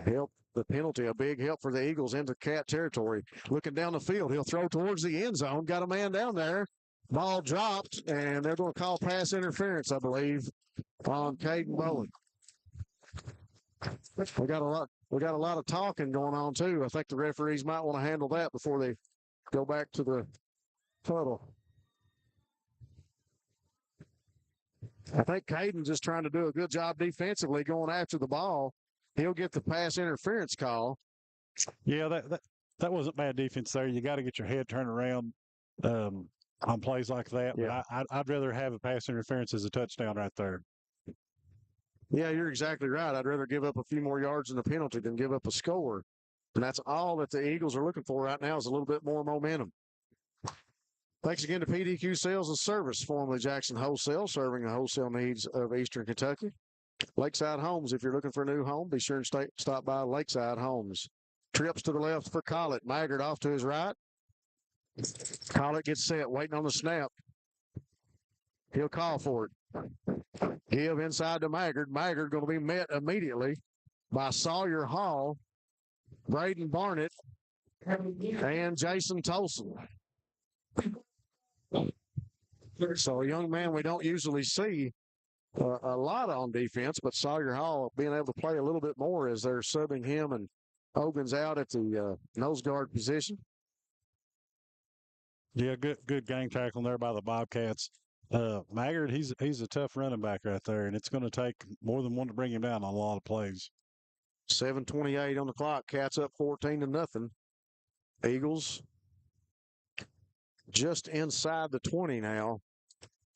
Help the penalty, a big help for the Eagles into Cat territory. Looking down the field, he'll throw towards the end zone. Got a man down there. Ball dropped, and they're going to call pass interference, I believe, on Caden Bowen. We got a lot of talking going on too. I think the referees might want to handle that before they go back to the huddle. I think Caden's just trying to do a good job defensively going after the ball. He'll get the pass interference call. Yeah, that wasn't bad defense there. You got to get your head turned around on plays like that. Yeah. But I'd rather have a pass interference as a touchdown right there. Yeah, you're exactly right. I'd rather give up a few more yards in the penalty than give up a score. And that's all that the Eagles are looking for right now is a little bit more momentum. Thanks again to PDQ Sales and Service, formerly Jackson Wholesale, serving the wholesale needs of Eastern Kentucky. Lakeside Homes, if you're looking for a new home, be sure and stop by Lakeside Homes. Trips to the left for Collett. Maggard off to his right. Collett gets set, waiting on the snap. He'll call for it. Give inside to Maggard. Maggard going to be met immediately by Sawyer Hall, Braden Barnett, and Jason Tolson. So a young man we don't usually see a lot on defense, but Sawyer Hall being able to play a little bit more as they're subbing him and Hogan's out at the nose guard position. Yeah, good gang tackling there by the Bobcats. Maggard, he's a tough running back right there, and it's going to take more than one to bring him down on a lot of plays. 7:28 on the clock. Cats up 14-0. Eagles just inside the 20 now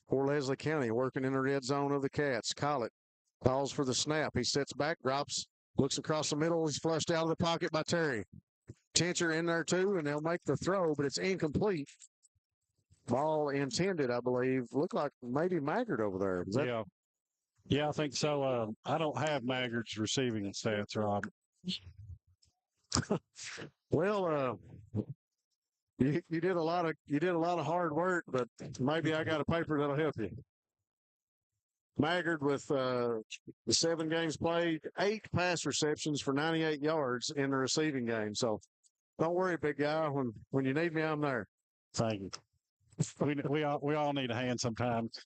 for Leslie County, working in the red zone of the Cats. Collett calls for the snap. He sits back, drops, looks across the middle. He's flushed out of the pocket by Terry. Tincher in there too, and they'll make the throw, but it's incomplete. Ball intended, I believe. Looked like maybe Maggard over there. Yeah, I think so. I don't have Maggard's receiving stats, Rob. Well, you did a lot of hard work, but maybe I got a paper that'll help you. Maggard with the 7 games played, 8 pass receptions for 98 yards in the receiving game. So don't worry, big guy. When you need me, I'm there. Thank you. We all need a hand sometimes.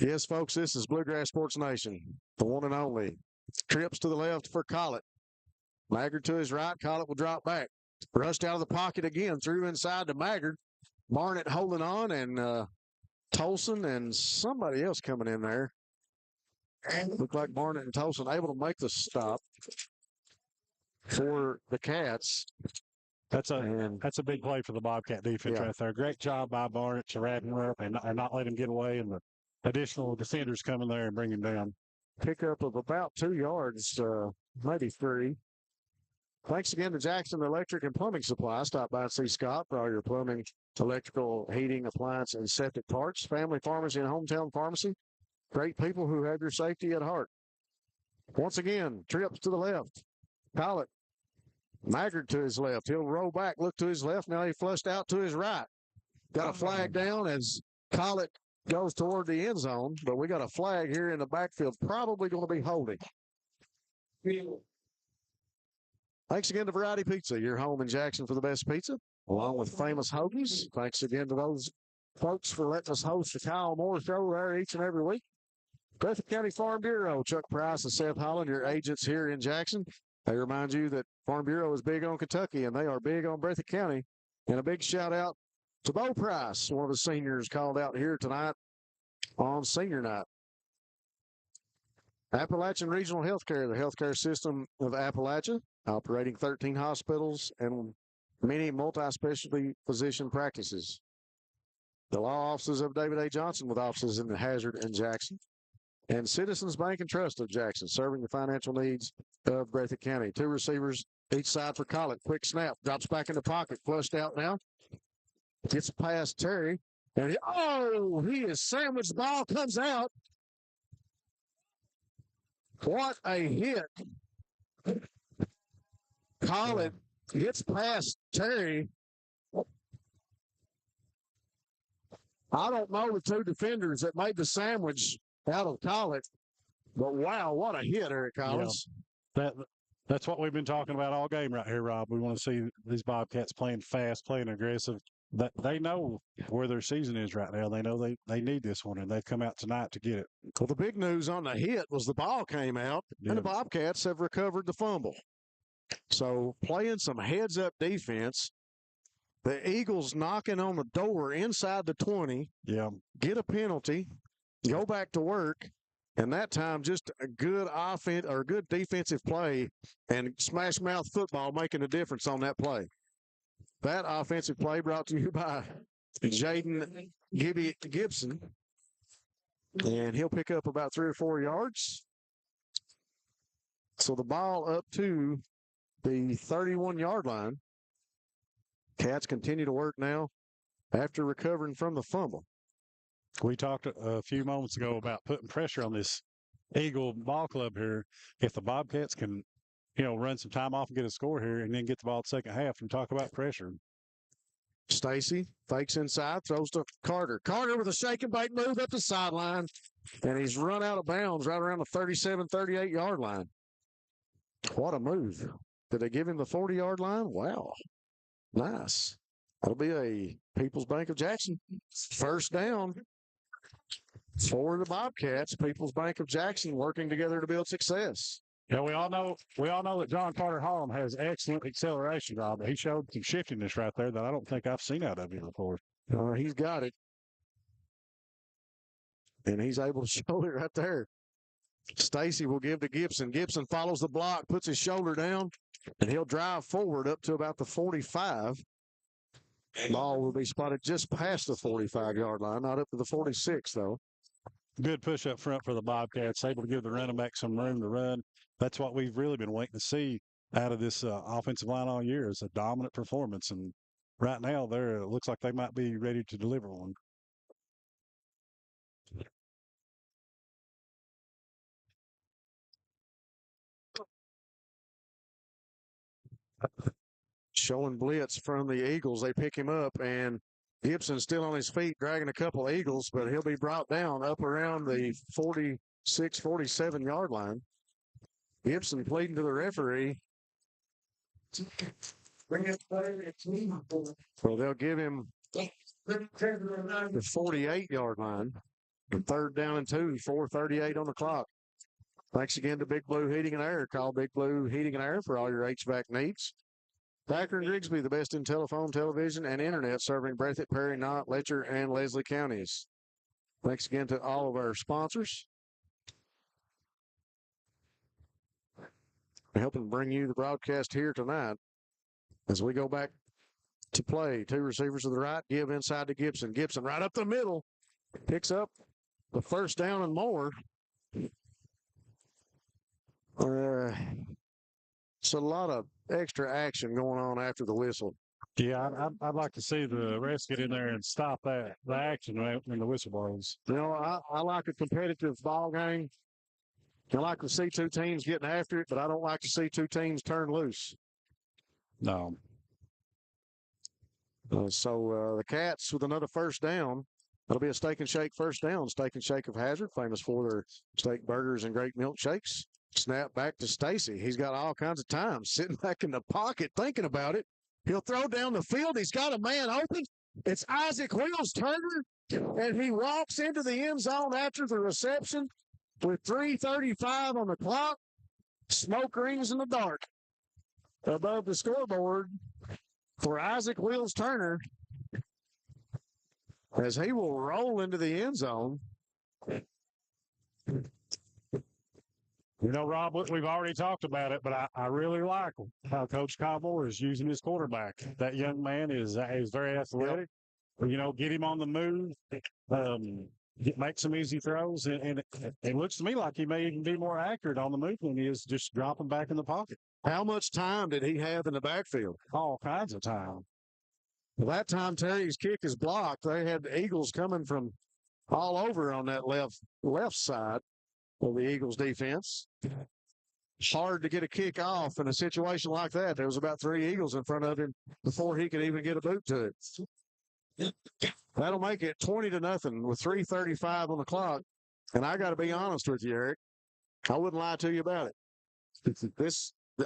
Yes, folks, this is Bluegrass Sports Nation, the one and only. Trips to the left for Collett. Maggard to his right. Collett will drop back. Rushed out of the pocket again. Threw inside to Maggard. Barnett holding on, and Tolson and somebody else coming in there. Looked like Barnett and Tolson able to make the stop for the Cats. That's a big play for the Bobcat defense right there. Great job by Barnett to wrap him up and not let him get away, and the additional defenders come in there and bring him down. Pickup of about 2 yards, maybe 3. Thanks again to Jackson Electric and Plumbing Supply. Stop by and see Scott for all your plumbing, electrical, heating, appliance, and septic parts. Family Pharmacy and Hometown Pharmacy. Great people who have your safety at heart. Once again, trips to the left. Collett. Maggard to his left. He'll roll back, look to his left. Now he flushed out to his right. Got a flag down as Collett goes toward the end zone, but we got a flag here in the backfield. Probably going to be holding. Thanks again to Variety Pizza, your home in Jackson for the best pizza, along with Famous Hoagies. Thanks again to those folks for letting us host the Kyle Moore Show there each and every week. Breathitt County Farm Bureau, Chuck Price and Seth Holland, your agents here in Jackson. They remind you that Farm Bureau is big on Kentucky, and they are big on Breathitt County. And a big shout out to Bo Price, one of the seniors called out here tonight on senior night. Appalachian Regional Healthcare, the healthcare system of Appalachia, operating 13 hospitals and many multi-specialty physician practices. The law offices of David A. Johnson with offices in Hazard and Jackson. And Citizens Bank and Trust of Jackson, serving the financial needs of Breathitt County. 2 receivers each side for Collett. Quick snap, drops back in the pocket, flushed out now. Gets past Terry. And he is sandwiched. Ball comes out. What a hit. Collett Gets past Terry. I don't know the two defenders that made the sandwich out of College, but wow, what a hit, Eric Collins. That's what we've been talking about all game right here, Rob. We want to see these Bobcats playing fast, playing aggressive. That they know where their season is right now. They know they need this one, and they've come out tonight to get it. Well, the big news on the hit was the ball came out, and the Bobcats have recovered the fumble. So playing some heads-up defense, the Eagles knocking on the door inside the 20, get a penalty, go back to work, and that time just a good offense or good defensive play and smash mouth football making a difference on that play. That offensive play brought to you by Jaden Gibson, and he'll pick up about 3 or 4 yards. So the ball up to the 31-yard line. Cats continue to work now after recovering from the fumble. We talked a few moments ago about putting pressure on this Eagle ball club here. If the Bobcats can, run some time off and get a score here and then get the ball the second half and talk about pressure. Stacy fakes inside, throws to Carter. Carter with a shake and bake move up the sideline, and he's run out of bounds right around the 37, 38-yard line. What a move. Did they give him the 40-yard line? Wow. Nice. That'll be a People's Bank of Jackson first down for the Bobcats. People's Bank of Jackson working together to build success. Yeah, we all know that John Carter Holland has excellent acceleration, Rob. He showed some shiftiness right there that I don't think I've seen out of him before. He's got it. And he's able to show it right there. Stacy will give to Gibson. Gibson follows the block, puts his shoulder down, and he'll drive forward up to about the 45. Ball will be spotted just past the 45-yard line, not up to the 46, though. Good push up front for the Bobcats, able to give the running back some room to run. That's what we've really been waiting to see out of this offensive line all year, is a dominant performance. And right now, it looks like they might be ready to deliver one. Showing blitz from the Eagles. They pick him up, and Gibson's still on his feet, dragging a couple Eagles, but he'll be brought down up around the 46, 47-yard line. Gibson pleading to the referee. Well, they'll give him the 48-yard line. The third down and 2, 4:38 on the clock. Thanks again to Big Blue Heating and Air. Call Big Blue Heating and Air for all your HVAC needs. Packer and Grigsby, the best in telephone, television, and internet, serving Breathitt, Perry, Knott, Letcher, and Leslie counties. Thanks again to all of our sponsors. Helping bring you the broadcast here tonight as we go back to play. 2 receivers to the right, give inside to Gibson. Gibson right up the middle, picks up the first down and more. It's a lot of extra action going on after the whistle. Yeah, I'd like to see the refs get in there and stop the action when the whistle blows. I like a competitive ball game. I like to see two teams getting after it, but I don't like to see two teams turn loose. No. So the Cats with another first down. That'll be a Steak and Shake first down. Steak and Shake of Hazard, famous for their steak burgers and great milkshakes. Snap back to Stacy. He's got all kinds of time sitting back in the pocket thinking about it. He'll throw down the field. He's got a man open. It's Isaac Wills Turner, and he walks into the end zone after the reception with 3:35 on the clock. Smoke rings in the dark above the scoreboard for Isaac Wills Turner as he will roll into the end zone. You know, Rob, we've already talked about it, but I really like how Coach Cobble is using his quarterback. That young man is very athletic. Get him on the move, make some easy throws, and it looks to me like he may even be more accurate on the move than he is just dropping back in the pocket. How much time did he have in the backfield? All kinds of time. Well, that time Terry's kick is blocked. They had the Eagles coming from all over on that left side of the Eagles defense. hard to get a kick off in a situation like that. There was about 3 Eagles in front of him before he could even get a boot to it. That'll make it 20-0 with 3:35 on the clock. And I got to be honest with you, Eric. I wouldn't lie to you about it.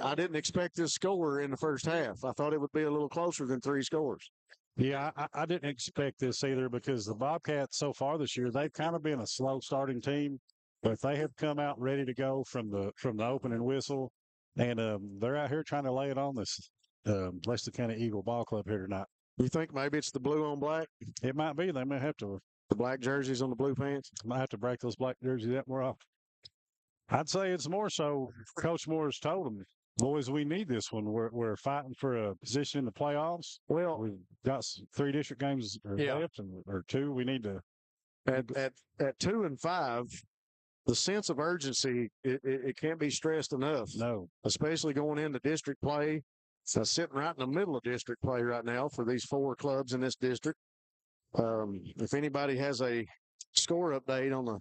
I didn't expect this score in the first half. I thought it would be a little closer than 3 scores. Yeah, I didn't expect this either because the Bobcats so far this year, they've kind of been a slow starting team, but they have come out ready to go from the opening whistle, and they're out here trying to lay it on this Leicester County Eagle Ball Club here tonight. You think maybe it's the blue on black? It might be. They may have to. The black jerseys on the blue pants? Might have to break those black jerseys out more often. I'd say it's more so Coach Moore's told them, boys, we need this one. We're fighting for a position in the playoffs. Well, we've got 3 district games left, or 2. We need to. At 2 and 5, the sense of urgency, it can't be stressed enough. No. Especially going into district play. So sitting right in the middle of district play right now for these 4 clubs in this district. If anybody has a score update on the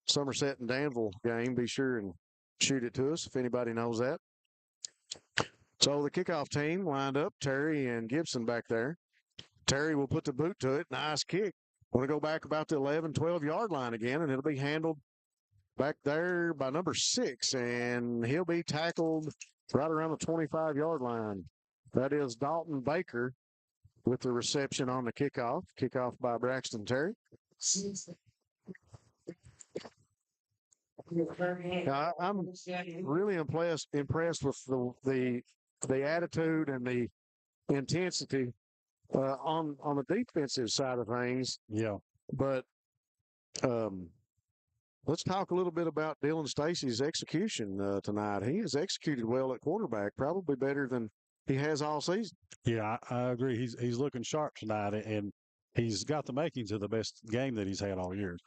Somerset and Danville game, be sure and shoot it to us if anybody knows that. So the kickoff team lined up, Terry and Gibson back there. Terry will put the boot to it. Nice kick. Want to go back about the 11, 12-yard line again, and it'll be handled back there by number 6, and he'll be tackled right around the 25-yard line. That is Dalton Baker with the reception on the kickoff. Kickoff by Braxton Terry. I'm really impressed with the attitude and the intensity on the defensive side of things. Yeah. But let's talk a little bit about Dylan Stacy's execution tonight. He has executed well at quarterback, probably better than he has all season. Yeah, I agree. He's looking sharp tonight, and he's got the makings of the best game that he's had all year.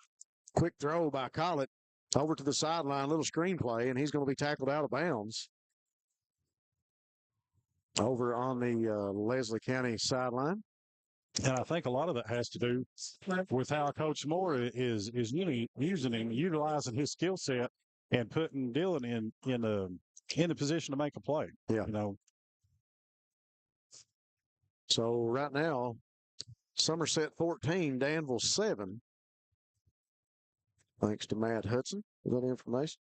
Quick throw by Collett over to the sideline, little screenplay, and he's going to be tackled out of bounds over on the Leslie County sideline. And I think a lot of that has to do with how Coach Moore is using him, utilizing his skill set, and putting Dylan in the position to make a play. Yeah. You know. So right now, Somerset 14, Danville 7. Thanks to Matt Hudson for that information.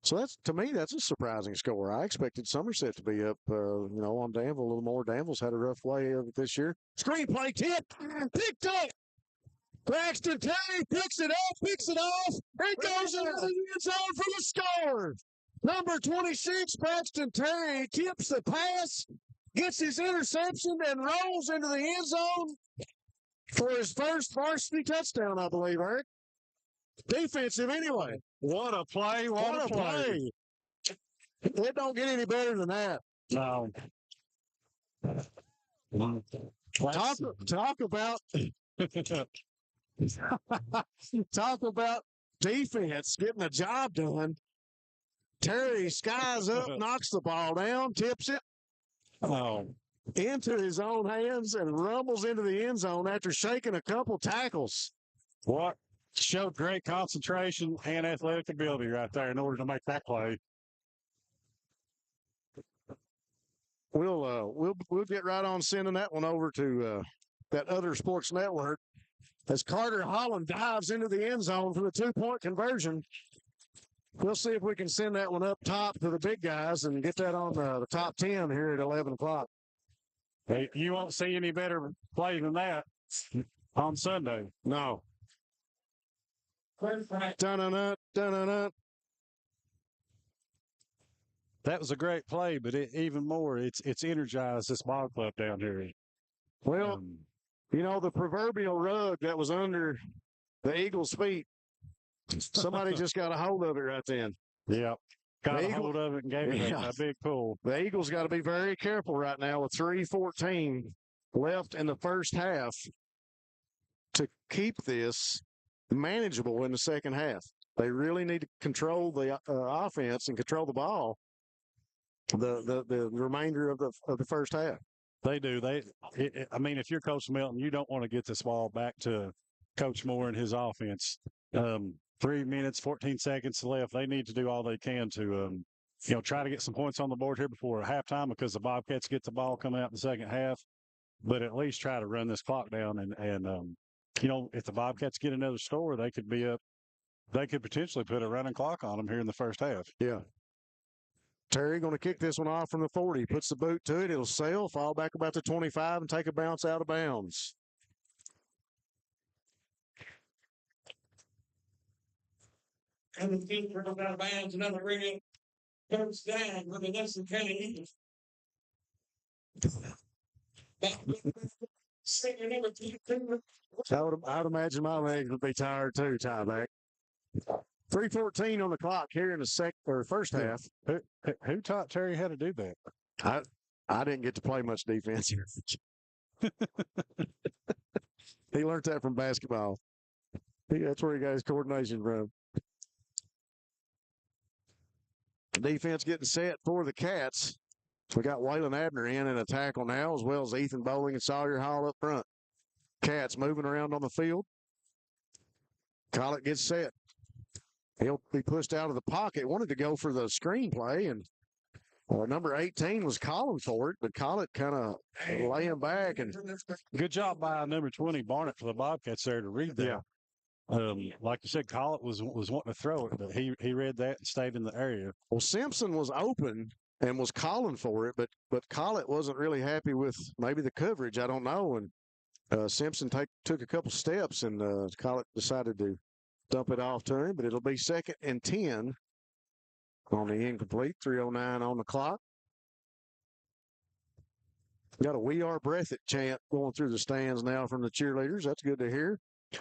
So to me, that's a surprising score. I expected Somerset to be up, on Danville a little more. Danville's had a rough way of it this year. Screenplay tip, picked up. Braxton Terry picks it off, and goes into the end zone for the score. Number 26, Braxton Terry tips the pass, gets his interception, and rolls into the end zone for his first varsity touchdown, I believe, Eric. Defensive anyway. What a play. What a play. It don't get any better than that. No. Talk about talk about defense getting the job done. Terry skies up, knocks the ball down, tips it into his own hands, and rumbles into the end zone after shaking a couple tackles. What? Showed great concentration and athletic ability right there in order to make that play. We'll get right on sending that one over to that other sports network as Carter Holland dives into the end zone for the 2-point conversion. We'll see if we can send that one up top to the big guys and get that on the top 10 here at 11 o'clock. Hey, you won't see any better play than that on Sunday. No. Dun-dun-dun, dun-dun-dun. That was a great play, but even more, it's energized this ball club down here. Well, the proverbial rug that was under the Eagles' feet, somebody just got a hold of it right then. Yep. Got a hold of it and gave it a big pull. The Eagles got to be very careful right now with 3:14 left in the first half to keep this manageable in the second half. They really need to control the offense and control the ball the remainder of the first half. They do. If you're Coach Milton, you don't want to get this ball back to Coach Moore and his offense. 3 minutes, 14 seconds left. They need to do all they can to, try to get some points on the board here before halftime because the Bobcats get the ball coming out in the second half. But at least try to run this clock down. And if the Bobcats get another score, they could be up. They could potentially put a running clock on them here in the first half. Yeah. Terry going to kick this one off from the 40. Puts the boot to it. It'll sail, fall back about the 25, and take a bounce out of bounds. And the team out of bounds, another ring. First down for the Nelson County Eagles. I'd imagine my legs would be tired too, Tyback. 3:14 on the clock here in the first half. Who taught Terry how to do that? I didn't get to play much defense here. He learned that from basketball. That's where he got his coordination from. Defense getting set for the Cats. We got Waylon Abner in a tackle now, as well as Ethan Bowling and Sawyer Hall up front. Cats moving around on the field. Collett gets set. He'll be pushed out of the pocket. Wanted to go for the screenplay, and number 18 was calling for it, but Collett kind of laying back. And good job by number 20, Barnett, for the Bobcats there to read that. Yeah. Like you said, Collett was wanting to throw it, but he read that and stayed in the area. Well, Simpson was open and was calling for it, but Collett wasn't really happy with maybe the coverage. I don't know. And Simpson took a couple steps, and Collett decided to dump it off to him, but it'll be 2nd and 10 on the incomplete. 3:09 on the clock. Got a "We Are Breathitt" chant going through the stands now from the cheerleaders. That's good to hear.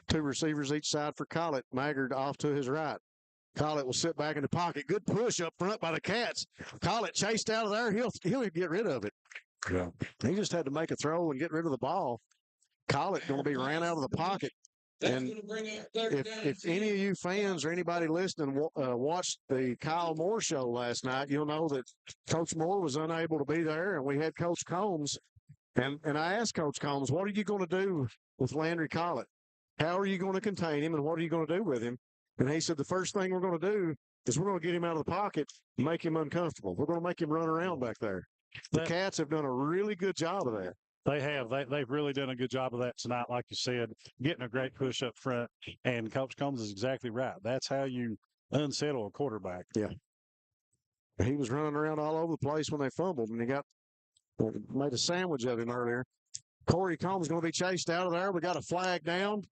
2 receivers each side for Collett. Maggard off to his right. Collett will sit back in the pocket. Good push up front by the Cats. Collett chased out of there. He'll get rid of it. Yeah. He just had to make a throw and get rid of the ball. Collett going to be ran out of the pocket. And if any of you fans or anybody listening watched the Kyle Moore show last night, you'll know that Coach Moore was unable to be there, and we had Coach Combs. And I asked Coach Combs, what are you going to do with Landry Collett? How are you going to contain him, and what are you going to do with him? And he said, the first thing we're going to do is we're going to get him out of the pocket and make him uncomfortable. We're going to make him run around back there. The Cats have done a really good job of that. They have. They've really done a good job of that tonight, like you said, getting a great push up front. And Coach Combs is exactly right. That's how you unsettle a quarterback. Yeah. He was running around all over the place when they fumbled, and he made a sandwich of him earlier. Corey Combs going to be chased out of there. We got a flag down.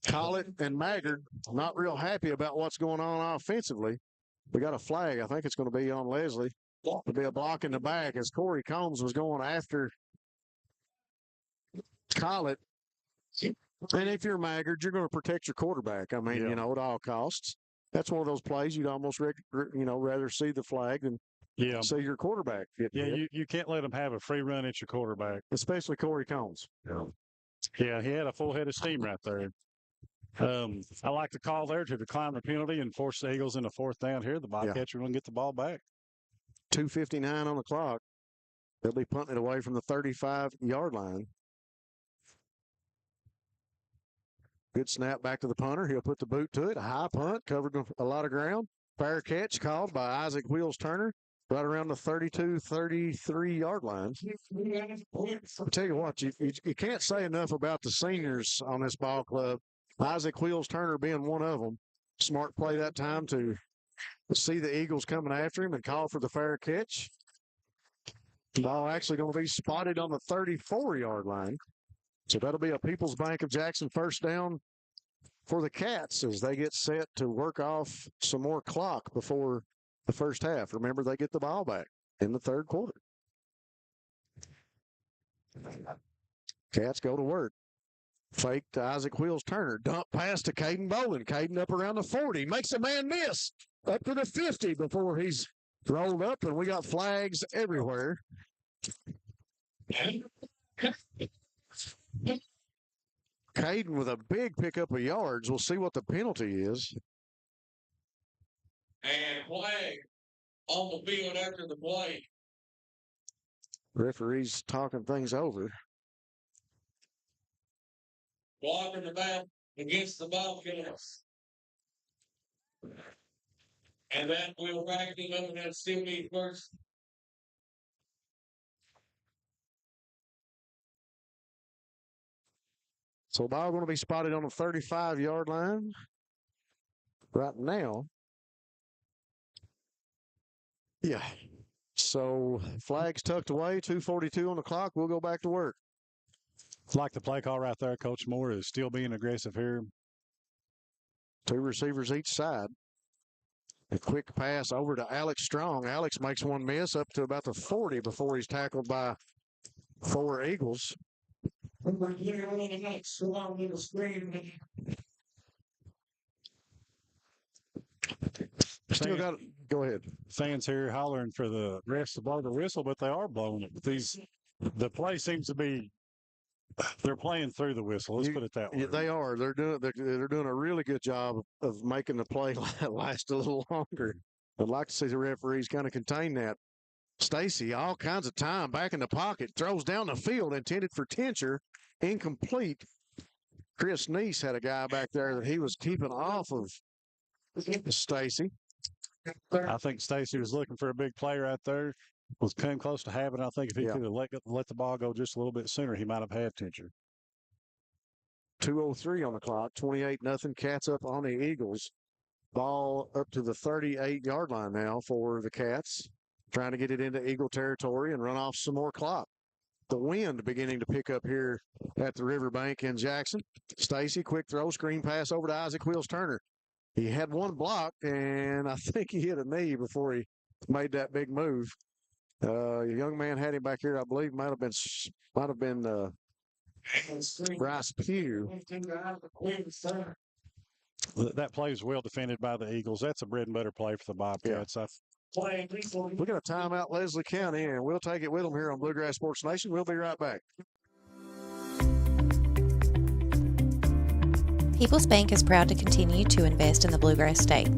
Collett and Maggard not real happy about what's going on offensively. We got a flag. I think it's going to be on Leslie. It'll be a block in the back as Corey Combs was going after Collett. And if you're Maggard, you're going to protect your quarterback. I mean, at all costs. That's one of those plays you'd almost, rather see the flag than see your quarterback get hit. You can't let them have a free run at your quarterback. Especially Corey Combs. Yeah, he had a full head of steam right there. I like the call there to decline the penalty and force the Eagles into 4th down here. The Bobcats are going to get the ball back. 2:59 on the clock. They'll be punting it away from the 35-yard line. Good snap back to the punter. He'll put the boot to it. A high punt, covered a lot of ground. Fair catch called by Isaac Wheels Turner right around the 32, 33-yard line. I'll tell you what, you can't say enough about the seniors on this ball club. Isaac Wheels Turner being one of them. Smart play that time to see the Eagles coming after him and call for the fair catch. Ball actually going to be spotted on the 34-yard line. So that'll be a People's Bank of Jackson first down for the Cats as they get set to work off some more clock before the first half. Remember, they get the ball back in the third quarter. Cats go to work. Fake to Isaac Wheels Turner. Dump pass to Caden Bolin. Caden up around the 40. Makes a man miss. Up to the 50 before he's rolled up, and we got flags everywhere. Caden with a big pickup of yards. We'll see what the penalty is. And flag on the field after the play. Referee's talking things over. Blocking the back against the Bobcats. And that will back them up, and that's still be first. So ball going to be spotted on the 35-yard line right now. Yeah. So flags tucked away, 2:42 on the clock. We'll go back to work. Like the play call right there, Coach Moore is still being aggressive here. 2 receivers each side. A quick pass over to Alex Strong. Alex makes one miss up to about the 40 before he's tackled by 4 Eagles. Still got it. Go ahead. Fans here hollering for the refs to blow the whistle, but they are blowing it. The play seems to be they're playing through the whistle. Let's put it that way. Yeah, they are. They're doing a really good job of making the play last a little longer. I'd like to see the referees kind of contain that. Stacy, all kinds of time back in the pocket, throws down the field, intended for Tincher, incomplete. Chris Neese had a guy back there that he was keeping off of Stacy. I think Stacy was looking for a big play right there. Came close to having. I think if he could have let the ball go just a little bit sooner, he might have had Tincher. 2:03 on the clock, 28-0. Cats up on the Eagles. Ball up to the 38-yard line now for the Cats, trying to get it into Eagle territory and run off some more clock. The wind beginning to pick up here at the riverbank in Jackson. Stacy, quick throw, screen pass over to Isaac Wills-Turner. He had one block, and I think he hit a knee before he made that big move. A young man had him back here, I believe, might have been Bryce Pugh. That play is well defended by the Eagles. That's a bread and butter play for the Bobcats. Yeah. We got a timeout, Leslie County, and we'll take it with them here on Bluegrass Sports Nation. We'll be right back. People's Bank is proud to continue to invest in the Bluegrass State.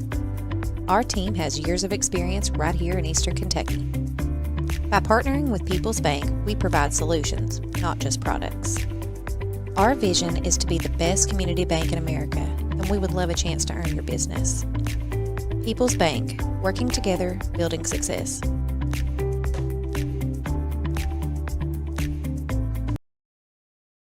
Our team has years of experience right here in Eastern Kentucky. By partnering with People's Bank, we provide solutions, not just products. Our vision is to be the best community bank in America, and we would love a chance to earn your business. People's Bank, working together, building success.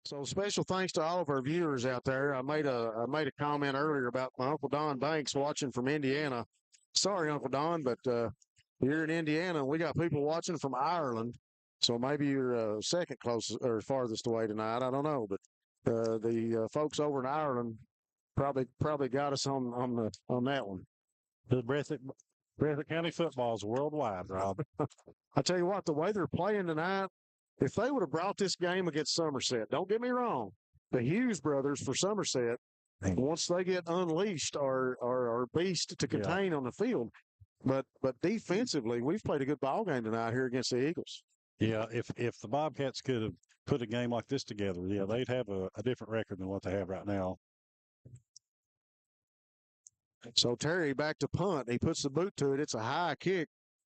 So special thanks to all of our viewers out there. I made a comment earlier about my Uncle Don Banks watching from Indiana. Sorry, Uncle Don, but you're in Indiana, and we got people watching from Ireland. So maybe you're second closest or farthest away tonight. I don't know, but the folks over in Ireland probably got us on that one. The Breathitt County football is worldwide, Rob. I tell you what, the way they're playing tonight, if they would have brought this game against Somerset, don't get me wrong, the Hughes brothers for Somerset, once they get unleashed, are beast to contain on the field. But defensively, we've played a good ball game tonight here against the Eagles. Yeah, if the Bobcats could have put a game like this together, they'd have a different record than what they have right now. So Terry back to punt. He puts the boot to it. It's a high kick.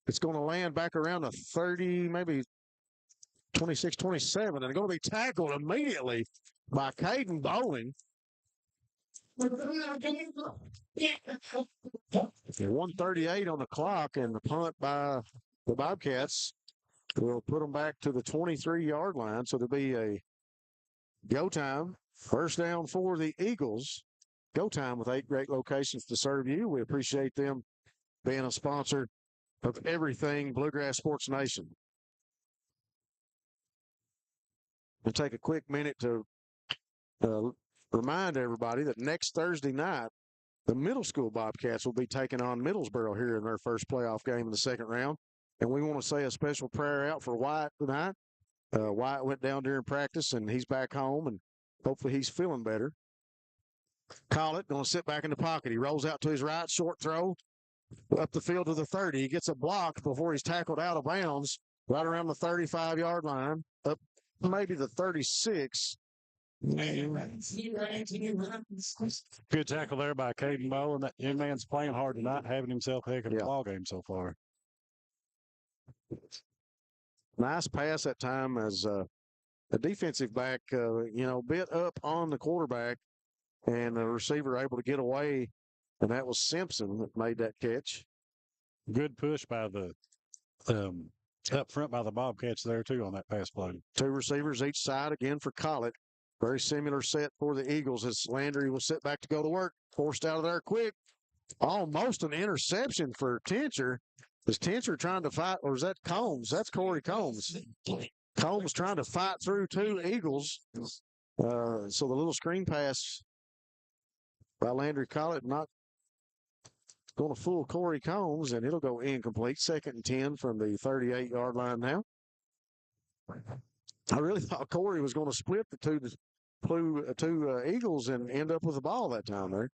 It's going to land back around the 30, maybe 26, 27, and going to be tackled immediately by Caden Bowling. 1:38 on the clock, and the punt by the Bobcats will put them back to the 23-yard line. So there'll be a go time. First down for the Eagles. Go time with 8 great locations to serve you. We appreciate them being a sponsor of everything Bluegrass Sports Nation. We'll take a quick minute to remind everybody that next Thursday night, the middle school Bobcats will be taking on Middlesboro here in their first playoff game in the second round. And we want to say a special prayer out for Wyatt tonight. Wyatt went down during practice, and he's back home, and hopefully he's feeling better. Collett going to sit back in the pocket. He rolls out to his right, short throw, up the field to the 30. He gets a block before he's tackled out of bounds right around the 35-yard line, up maybe the 36. Good tackle there by Caden Bow, and that young man's playing hard tonight, having himself a heck of a ball game so far. Nice pass that time as a defensive back, bit up on the quarterback. and the receiver able to get away, and that was Simpson that made that catch. Good push by the up front by the Bobcats there, too, on that pass play. 2 receivers each side again for Collett. Very similar set for the Eagles as Landry will sit back to go to work. Forced out of there quick. Almost an interception for Tincher. Is Tincher trying to fight, or is that Combs? That's Corey Combs. Combs trying to fight through 2 Eagles. So the little screen pass by Landry Collett not going to fool Corey Combs, and it'll go incomplete. 2nd and 10 from the 38-yard line now. I really thought Corey was going to split the two Eagles and end up with the ball that time there.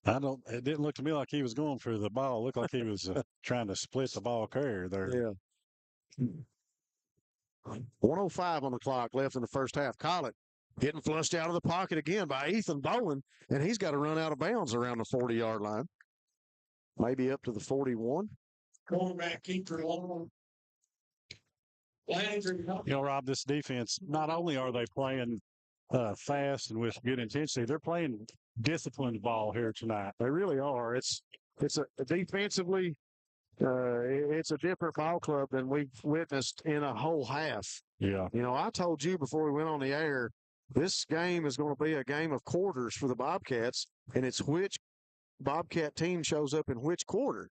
It didn't look to me like he was going for the ball. It looked like he was trying to split the ball carrier there. Yeah. 1:05 on the clock left in the first half. Collett getting flushed out of the pocket again by Ethan Bowen, and he's got to run out of bounds around the 40-yard line. Maybe up to the 41. Quarterback keeper long. Rob, this defense, not only are they playing fast and with good intensity, they're playing disciplined ball here tonight. They really are. It's a defensively, it's a different ball club than we've witnessed in a whole half. Yeah. I told you before we went on the air, this game is going to be a game of quarters for the Bobcats, and it's which Bobcat team shows up in which quarter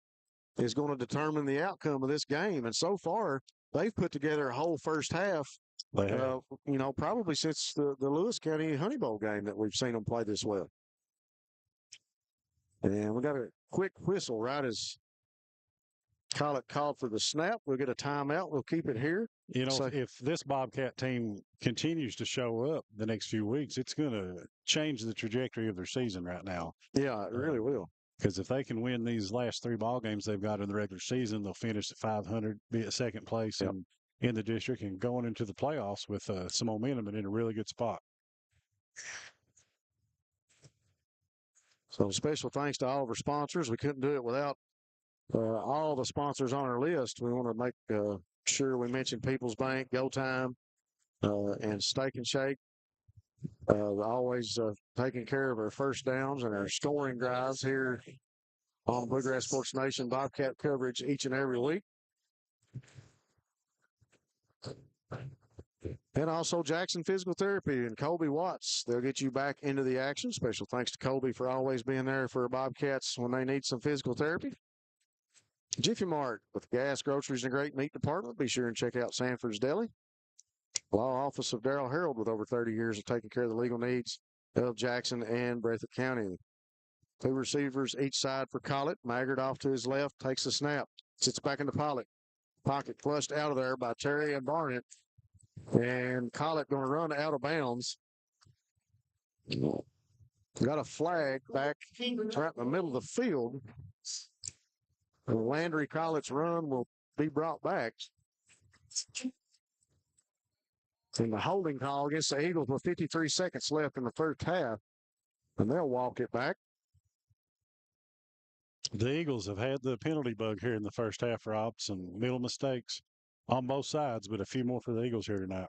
is going to determine the outcome of this game. And so far, they've put together a whole first half, probably since the Lewis County Honey Bowl game that we've seen them play this well. And we got a quick whistle right as Collett called for the snap. We'll get a timeout. We'll keep it here. If this Bobcat team continues to show up the next few weeks, it's going to change the trajectory of their season right now. Yeah, it really will. Because if they can win these last 3 ball games they've got in the regular season, they'll finish at 500, be at 2nd place in the district, and going into the playoffs with some momentum and in a really good spot. So special thanks to all of our sponsors. We couldn't do it without all the sponsors on our list. We want to make sure we mention People's Bank, Go Time, and Steak and Shake. Always taking care of our first downs and our scoring drives here on Bluegrass Sports Nation Bobcat coverage each and every week. And also Jackson Physical Therapy and Colby Watts. They'll get you back into the action. Special thanks to Colby for always being there for Bobcats when they need some physical therapy. Jiffy Mart with gas, groceries, and a great meat department. Be sure and check out Sanford's Deli. Law Office of Darrell Harold with over 30 years of taking care of the legal needs of Jackson and Breathitt County. 2 receivers each side for Collett. Maggard off to his left, takes the snap, sits back in the pocket flushed out of there by Terry and Barnett. And Collett going to run out of bounds. Got a flag back right in the middle of the field. Landry Collett's run will be brought back. And the holding call against the Eagles with 53 seconds left in the first half. And they'll walk it back. The Eagles have had the penalty bug here in the first half, Rob. Some middle mistakes on both sides, but a few more for the Eagles here tonight.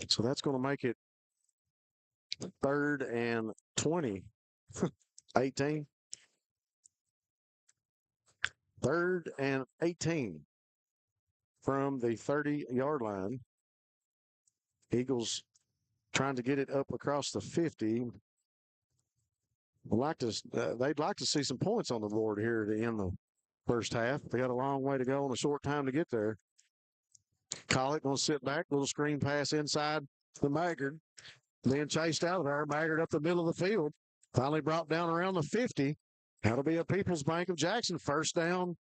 So that's going to make it 3rd and 20. 18. 3rd and 18 from the 30-yard line. Eagles trying to get it up across the 50. They'd like to see some points on the board here to end the first half. They got a long way to go and a short time to get there. Collett going to sit back, little screen pass inside the Maggard. Then chased out of there. Maggard up the middle of the field. Finally brought down around the 50. That'll be a People's Bank of Jackson. First down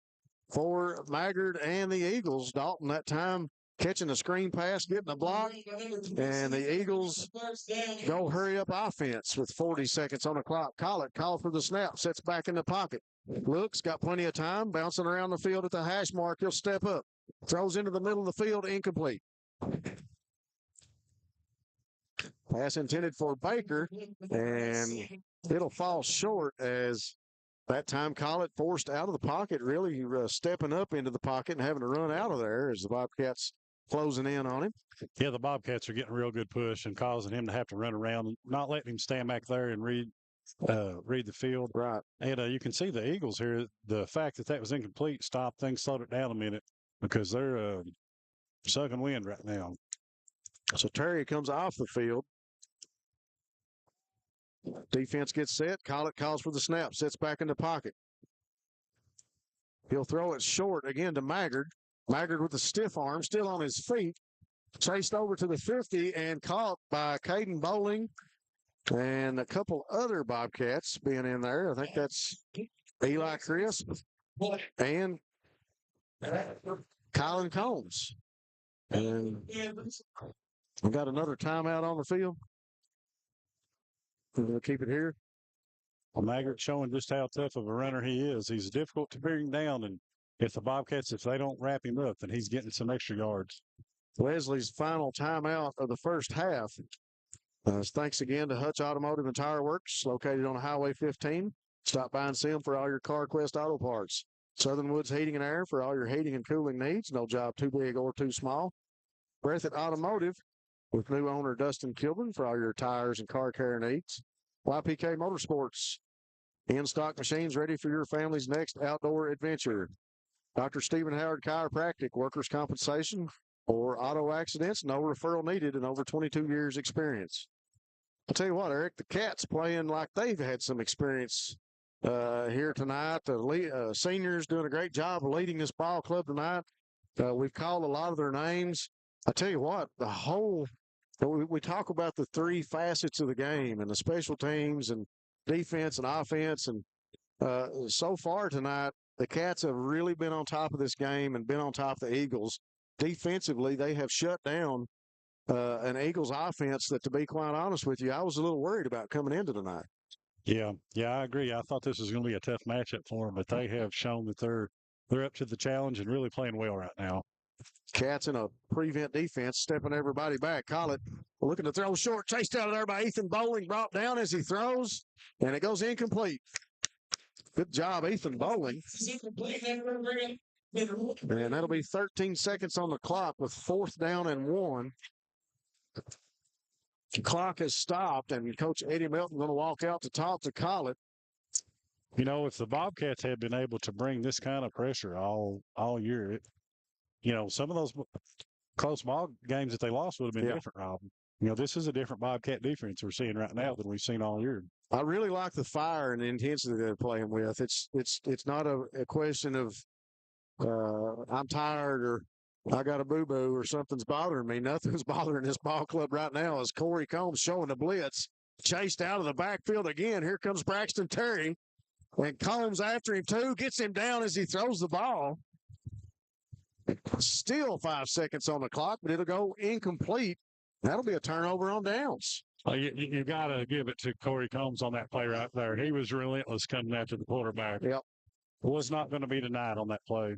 for Maggard and the Eagles. Dalton that time catching the screen pass, getting a block. And the Eagles go hurry up offense with 40 seconds on the clock. Collett called for the snap, sets back in the pocket. Looks, got plenty of time, bouncing around the field at the hash mark. He'll step up. Throws into the middle of the field, incomplete. Pass intended for Baker, and it'll fall short as that time Collett forced out of the pocket, really stepping up into the pocket and having to run out of there as the Bobcats closing in on him. Yeah, the Bobcats are getting a real good push and causing him to have to run around, not letting him stand back there and read the field. Right. And you can see the Eagles here. The fact that was incomplete stopped things, slowed it down a minute because they're sucking wind right now. So Terry comes off the field. Defense gets set. Collett calls for the snap. Sits back in the pocket. He'll throw it short again to Maggard. Maggard with the stiff arm, still on his feet. Chased over to the 50 and caught by Caden Bowling and a couple other Bobcats being in there. I think that's Eli Crisp and Colin Combs. And we got another timeout on the field. We'll keep it here. Well, Maggard showing just how tough of a runner he is. He's difficult to bring down, and if the Bobcats, if they don't wrap him up, then he's getting some extra yards. Leslie's final timeout of the first half. Thanks again to Hutch Automotive and Tire Works, located on Highway 15. Stop by and see them for all your CarQuest auto parts. Southern Woods Heating and Air for all your heating and cooling needs. No job too big or too small. Breathitt Automotive with new owner Dustin Kilburn for all your tires and car care needs. YPK Motorsports, in-stock machines ready for your family's next outdoor adventure. Dr. Stephen Howard Chiropractic, workers' compensation or auto accidents, no referral needed, and over 22 years experience. I'll tell you what, Eric, the Cats playing like they've had some experience here tonight. The seniors doing a great job of leading this ball club tonight. We've called a lot of their names. I tell you what, we talk about the three facets of the game and the special teams and defense and offense. And so far tonight, the Cats have really been on top of this game and been on top of the Eagles. Defensively, they have shut down an Eagles offense that, to be quite honest with you, I was a little worried about coming into tonight. Yeah, I agree. I thought this was going to be a tough matchup for them, but they have shown that they're up to the challenge and really playing well right now. Cats in a prevent defense, stepping everybody back. Collett looking to throw short, chased out of there by Ethan Bowling, brought down as he throws, and it goes incomplete. Good job, Ethan Bowling. And that'll be 13 seconds on the clock with 4th down and 1. The clock has stopped, and Coach Eddie Melton going to walk out to talk to Collett. You know, if the Bobcats had been able to bring this kind of pressure all year, some of those close ball games that they lost would have been different, Rob. This is a different Bobcat defense we're seeing right now than we've seen all year. I really like the fire and the intensity they're playing with. It's not a question of I'm tired or I got a boo-boo or something's bothering me. Nothing's bothering this ball club right now as Corey Combs showing the blitz. Chased out of the backfield again. Here comes Braxton Terry. And Combs after him too. Gets him down as he throws the ball. Still 5 seconds on the clock, but it'll go incomplete. That'll be a turnover on downs. You got to give it to Corey Combs on that play right there. He was relentless coming after the quarterback. Yep. Was not going to be denied on that play.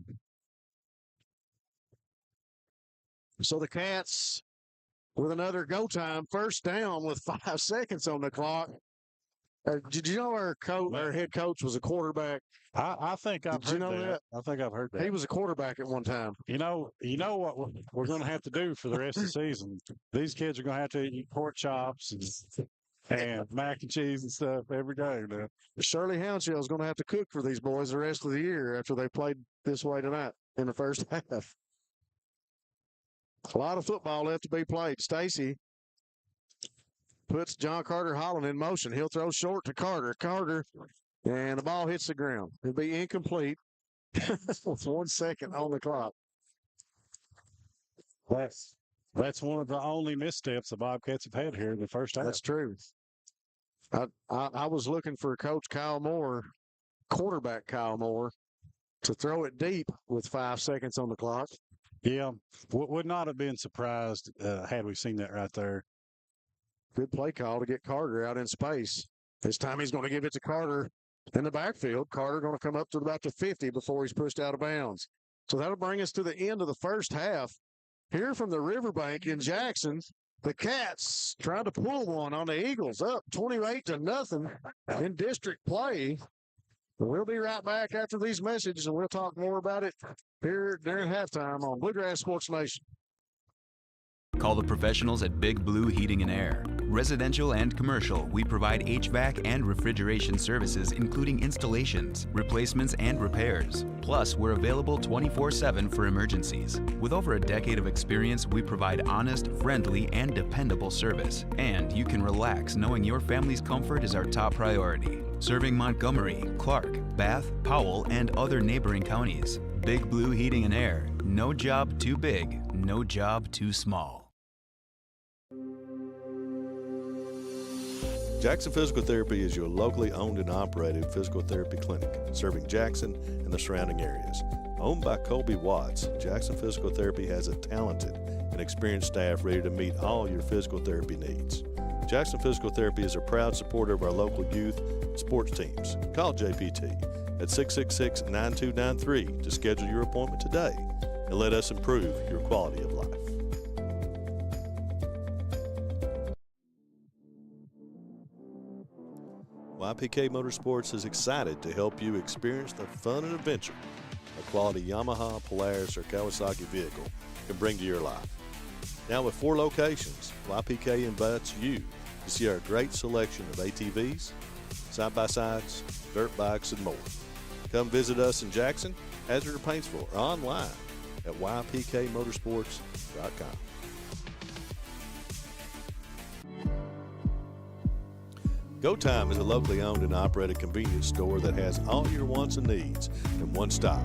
So the Cats with another go time, 1st down with 5 seconds on the clock. Did you know our head coach was a quarterback? I think I've heard that. I think I've heard that. He was a quarterback at one time. You know what we're going to have to do for the rest of the season. These kids are going to have to eat pork chops and mac and cheese and stuff every day. Now. Shirley Hounshell is going to have to cook for these boys the rest of the year after they played this way tonight in the first half. A lot of football left to be played. Stacy puts John Carter Holland in motion. He'll throw short to Carter. And the ball hits the ground. It'll be incomplete with 1 second on the clock. That's one of the only missteps the Bobcats have had here in the first half. That's true. I was looking for Coach Kyle Moore, quarterback Kyle Moore, to throw it deep with 5 seconds on the clock. Yeah, would not have been surprised had we seen that right there. Good play call to get Carter out in space. This time he's going to give it to Carter in the backfield. Carter going to come up to about the 50 before he's pushed out of bounds. So that'll bring us to the end of the first half. Here from the Riverbank in Jackson, the Cats trying to pull one on the Eagles, up 28-0 in district play. We'll be right back after these messages, and we'll talk more about it here during halftime on Bluegrass Sports Nation. Call the professionals at Big Blue Heating and Air. Residential and commercial, we provide HVAC and refrigeration services, including installations, replacements, and repairs. Plus, we're available 24/7 for emergencies. With over a decade of experience, we provide honest, friendly, and dependable service. And you can relax knowing your family's comfort is our top priority. Serving Montgomery, Clark, Bath, Powell, and other neighboring counties. Big Blue Heating and Air. No job too big, no job too small. Jackson Physical Therapy is your locally owned and operated physical therapy clinic serving Jackson and the surrounding areas. Owned by Colby Watts, Jackson Physical Therapy has a talented and experienced staff ready to meet all your physical therapy needs. Jackson Physical Therapy is a proud supporter of our local youth and sports teams. Call JPT at 666-9293 to schedule your appointment today and let us improve your quality of life. YPK Motorsports is excited to help you experience the fun and adventure a quality Yamaha, Polaris, or Kawasaki vehicle can bring to your life. Now with 4 locations, YPK invites you to see our great selection of ATVs, side-by-sides, dirt bikes, and more. Come visit us in Jackson, Hazard, or Paintsville, or online at ypkmotorsports.com. Go Time is a locally owned and operated convenience store that has all your wants and needs in one stop.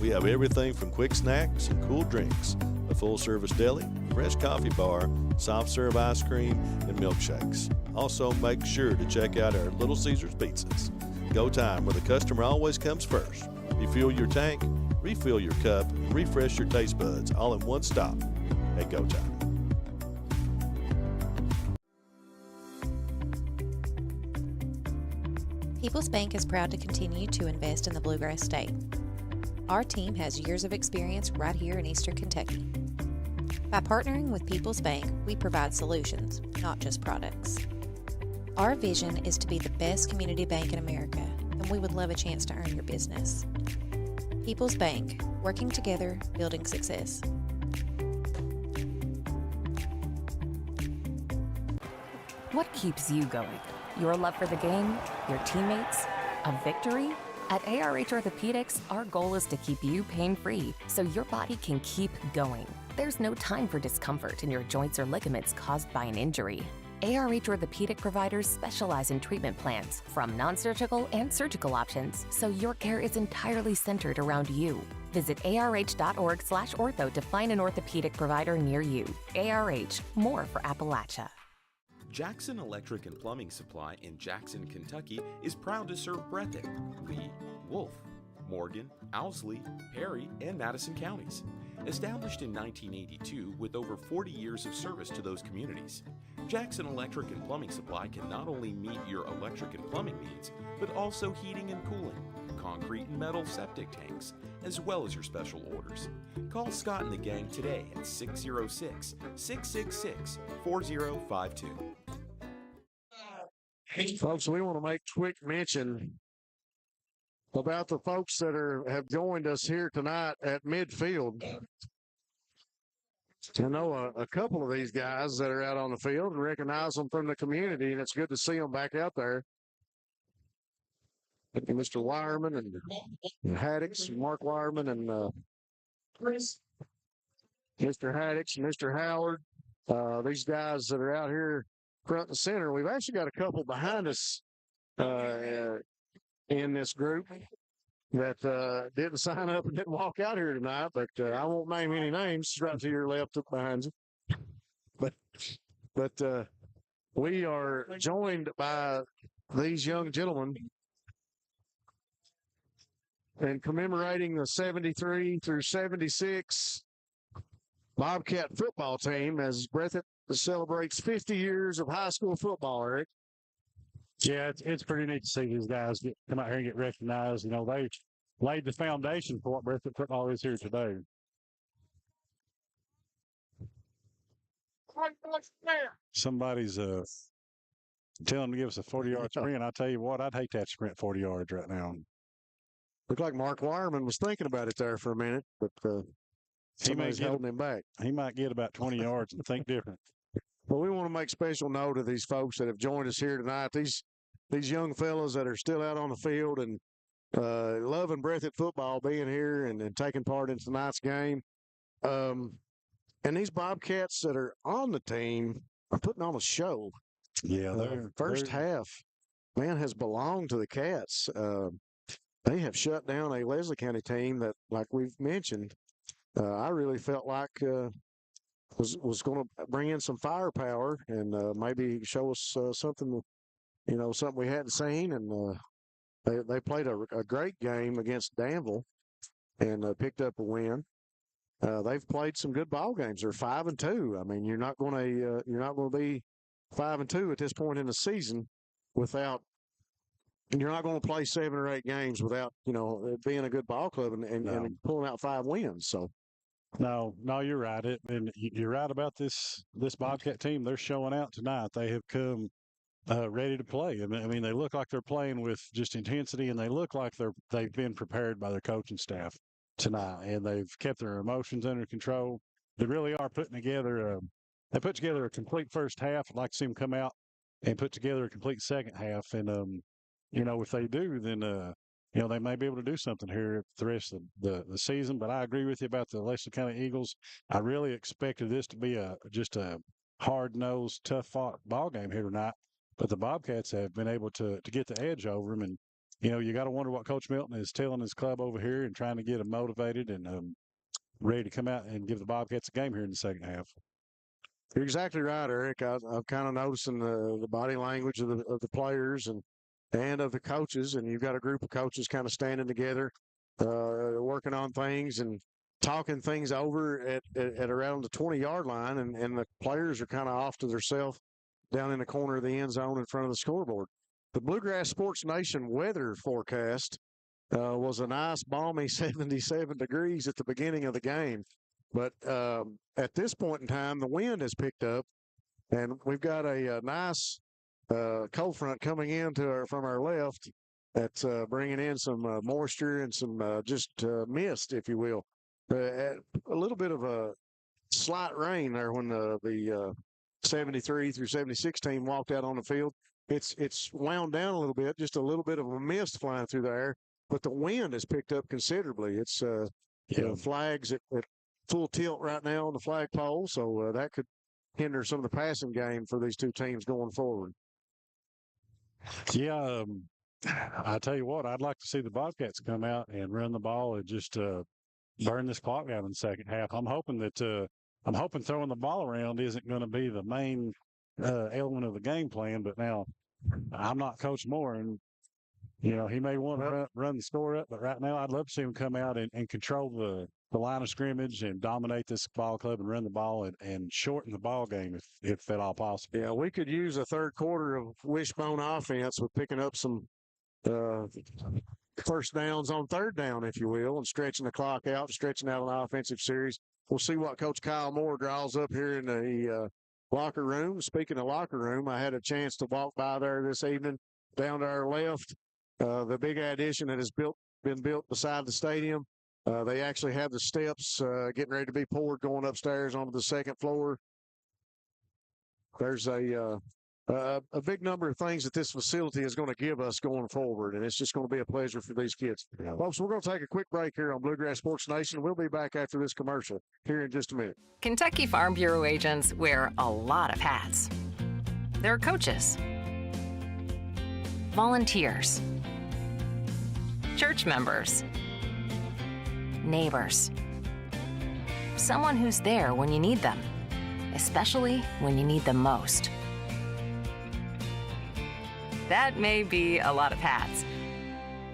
We have everything from quick snacks and cool drinks, a full-service deli, fresh coffee bar, soft-serve ice cream, and milkshakes. Also, make sure to check out our Little Caesars pizzas. Go Time, where the customer always comes first. Refuel your tank, refill your cup, and refresh your taste buds all in one stop at Go Time. People's Bank is proud to continue to invest in the Bluegrass State. Our team has years of experience right here in Eastern Kentucky. By partnering with People's Bank, we provide solutions, not just products. Our vision is to be the best community bank in America, and we would love a chance to earn your business. People's Bank, working together, building success. What keeps you going? Your love for the game? Your teammates? A victory? At ARH Orthopedics, our goal is to keep you pain-free so your body can keep going. There's no time for discomfort in your joints or ligaments caused by an injury. ARH Orthopedic providers specialize in treatment plans, from non-surgical and surgical options, so your care is entirely centered around you. Visit arh.org/ortho to find an orthopedic provider near you. ARH, more for Appalachia. Jackson Electric and Plumbing Supply in Jackson, Kentucky is proud to serve Breathitt, Lee, Wolf, Morgan, Owsley, Perry, and Madison counties. Established in 1982 with over 40 years of service to those communities, Jackson Electric and Plumbing Supply can not only meet your electric and plumbing needs, but also heating and cooling, concrete and metal septic tanks, as well as your special orders. Call Scott and the gang today at 606-666-4052. Folks, we want to make quick mention about the folks that have joined us here tonight at midfield. I know a couple of these guys that are out on the field and recognize them from the community, and it's good to see them back out there. Mr. Wireman and Haddix, Mark Wireman and Mr. Haddix, Mr. Howard, these guys that are out here front and center. We've actually got a couple behind us in this group that didn't sign up and didn't walk out here tonight, but I won't name any names right to your left up behind you. But we are joined by these young gentlemen and commemorating the 73 through 76 Bobcat football team as Breathitt celebrates 50 years of high school football, Eric. Yeah, it's pretty neat to see these guys come out here and get recognized. You know, they laid the foundation for what Breathitt football is here today. Somebody's telling them to give us a 40-yard sprint. I tell you what, I'd hate to have to sprint 40 yards right now. Looked like Mark Wireman was thinking about it there for a minute, but Somebody's holding him back. He might get about 20 yards and think different. Well, we want to make special note of these folks that have joined us here tonight. These young fellas that are still out on the field and loving Breathitt football, being here and taking part in tonight's game. And these Bobcats that are on the team are putting on a show. Yeah, first half, man, has belonged to the Cats. They have shut down a Leslie County team that, like we've mentioned, I really felt like was going to bring in some firepower and maybe show us something we hadn't seen. And they played a great game against Danville and picked up a win. They've played some good ball games. They're 5-2. I mean, you're not going to be 5-2 at this point in the season without. And you're not going to play 7 or 8 games without being a good ball club and pulling out 5 wins. So. No, you're right. And you're right about this Bobcat team. They're showing out tonight. They have come ready to play. I mean, they look like they're playing with just intensity, and they look like they've been prepared by their coaching staff tonight, and they've kept their emotions under control. They really are putting together. They put together a complete first half. I'd like to see them come out and put together a complete second half. And if they do, then they may be able to do something here the rest of the season. But I agree with you about the Leslie County Eagles. I really expected this to be just a hard-nosed, tough-fought ball game here tonight. But the Bobcats have been able to get the edge over them. And, you got to wonder what Coach Milton is telling his club over here and trying to get them motivated and ready to come out and give the Bobcats a game here in the second half. You're exactly right, Eric. I'm kind of noticing the body language of the players and of the coaches, and you've got a group of coaches kind of standing together, working on things and talking things over at around the 20-yard line, and the players are kind of off to themselves down in the corner of the end zone in front of the scoreboard. The Bluegrass Sports Nation weather forecast was a nice, balmy 77 degrees at the beginning of the game. But at this point in time, the wind has picked up, and we've got a nice cold front coming in from our left that's bringing in some moisture and some mist, if you will. A little bit of a slight rain there when the 73 through 76 team walked out on the field. It's wound down a little bit, just a little bit of a mist flying through the air, but the wind has picked up considerably. It's flags at full tilt right now on the flagpole, so that could hinder some of the passing game for these two teams going forward. Yeah, I tell you what, I'd like to see the Bobcats come out and run the ball and just burn this clock down in the second half. I'm hoping throwing the ball around isn't going to be the main element of the game plan. But now, I'm not Coach Moore, and he may want to run the score up. But right now, I'd love to see him come out and control the line of scrimmage and dominate this ball club and run the ball and shorten the ball game if at all possible. Yeah, we could use a third quarter of wishbone offense with picking up some first downs on third down, if you will, and stretching the clock out, stretching out an offensive series. We'll see what Coach Kyle Moore draws up here in the locker room. Speaking of locker room, I had a chance to walk by there this evening down to our left. The big addition that has been built beside the stadium. They actually have the steps getting ready to be poured going upstairs onto the second floor. There's a big number of things that this facility is going to give us going forward, and it's just going to be a pleasure for these kids. Yeah. Folks, we're going to take a quick break here on Bluegrass Sports Nation. We'll be back after this commercial here in just a minute. Kentucky Farm Bureau agents wear a lot of hats. They're coaches, volunteers, church members, neighbors, someone who's there when you need them, especially when you need them most. That may be a lot of hats,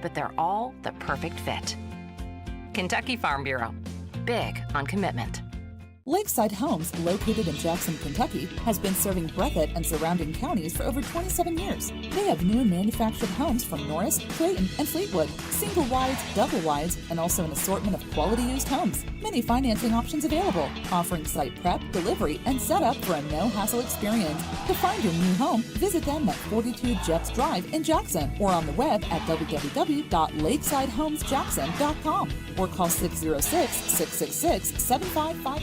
but they're all the perfect fit. Kentucky Farm Bureau, big on commitment. Lakeside Homes, located in Jackson, Kentucky, has been serving Breathitt and surrounding counties for over 27 years. They have new and manufactured homes from Norris, Creighton, and Fleetwood, single wides, double wides, and also an assortment of quality used homes. Many financing options available, offering site prep, delivery, and setup for a no-hassle experience. To find your new home, visit them at 42 Jeffs Drive in Jackson or on the web at www.lakesidehomesjackson.com. or call 606-666-7558.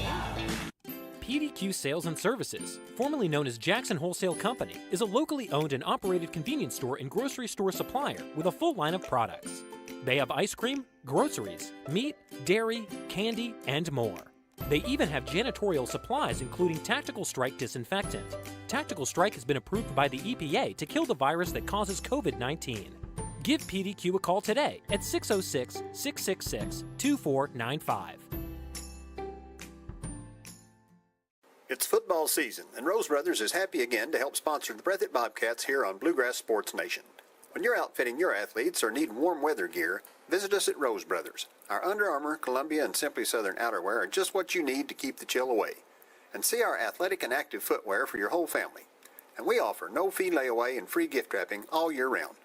PDQ Sales and Services, formerly known as Jackson Wholesale Company, is a locally owned and operated convenience store and grocery store supplier with a full line of products. They have ice cream, groceries, meat, dairy, candy, and more. They even have janitorial supplies including Tactical Strike disinfectant. Tactical Strike has been approved by the EPA to kill the virus that causes COVID-19. Give PDQ a call today at 606-666-2495. It's football season, and Rose Brothers is happy again to help sponsor the Breathitt Bobcats here on Bluegrass Sports Nation. When you're outfitting your athletes or need warm weather gear, visit us at Rose Brothers. Our Under Armour, Columbia, and Simply Southern outerwear are just what you need to keep the chill away. And see our athletic and active footwear for your whole family. And we offer no-fee layaway and free gift wrapping all year round.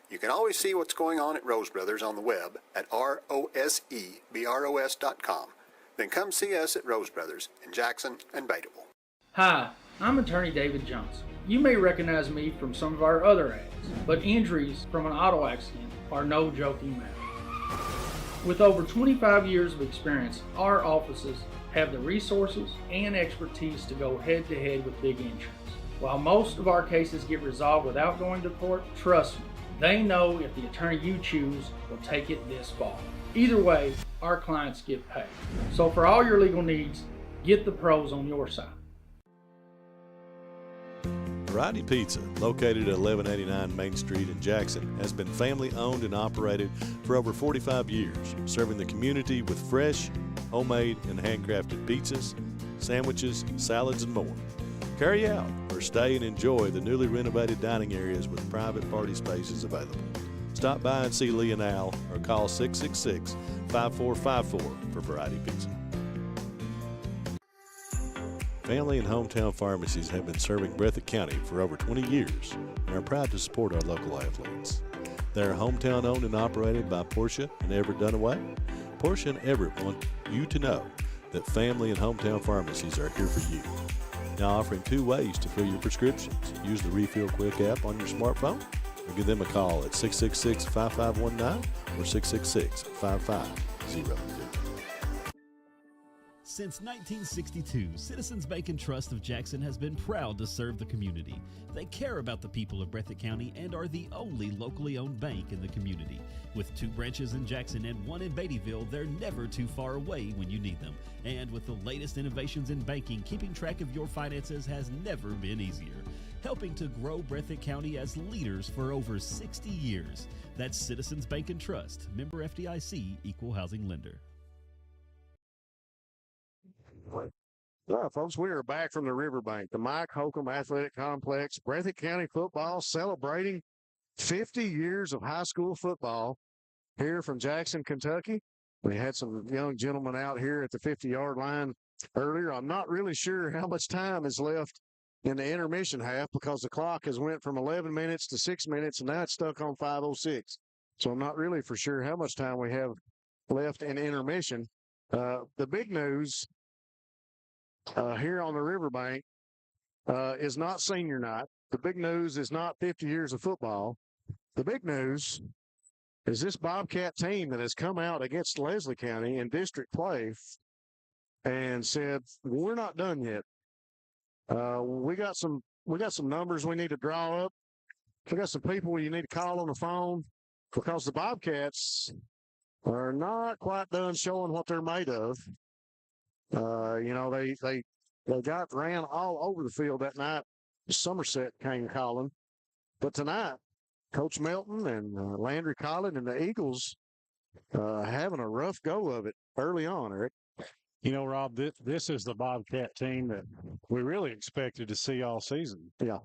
You can always see what's going on at Rose Brothers on the web at rosebros.com. Then come see us at Rose Brothers in Jackson and Bateville. Hi, I'm attorney David Johnson. You may recognize me from some of our other ads, but injuries from an auto accident are no joking matter. With over 25 years of experience, our offices have the resources and expertise to go head-to-head with big insurance. While most of our cases get resolved without going to court, trust me, they know if the attorney you choose will take it this far. Either way, our clients get paid. So for all your legal needs, get the pros on your side. Variety Pizza, located at 1189 Main Street in Jackson, has been family owned and operated for over 45 years, serving the community with fresh, homemade, and handcrafted pizzas, sandwiches, salads, and more. Carry out or stay and enjoy the newly renovated dining areas with private party spaces available. Stop by and see Lee and Al or call 666-5454 for Variety Pizza. Family and hometown pharmacies have been serving Breathitt County for over 20 years and are proud to support our local athletes. They are hometown owned and operated by Portia and Everett Dunaway. Portia and Everett want you to know that family and hometown pharmacies are here for you. Now offering 2 ways to fill your prescriptions. Use the Refill Quick app on your smartphone or give them a call at 666-5519 or 666-5502. Since 1962, Citizens Bank and Trust of Jackson has been proud to serve the community. They care about the people of Breathitt County and are the only locally owned bank in the community. With 2 branches in Jackson and 1 in Beattyville, they're never too far away when you need them. And with the latest innovations in banking, keeping track of your finances has never been easier. Helping to grow Breathitt County as leaders for over 60 years. That's Citizens Bank and Trust, member FDIC, equal housing lender. All right, folks, we are back from the Riverbank, the Mike Holcomb Athletic Complex. Breathitt County football celebrating 50 years of high school football here from Jackson, Kentucky. We had some young gentlemen out here at the 50-yard line earlier. I'm not really sure how much time is left in the intermission half because the clock has went from 11 minutes to 6 minutes, and now it's stuck on 5:06. So I'm not really for sure how much time we have left in intermission. The big news here on the Riverbank is not senior night. The big news is not 50 years of football. The big news is this Bobcat team that has come out against Leslie County in district play and said, we're not done yet. We got some numbers we need to draw up. We got some people you need to call on the phone because the Bobcats are not quite done showing what they're made of. They got ran all over the field that night. Somerset came calling. But tonight, Coach Melton and Landry Collin and the Eagles having a rough go of it early on, Eric. You know, Rob, this is the Bobcat team that we really expected to see all season. Yeah.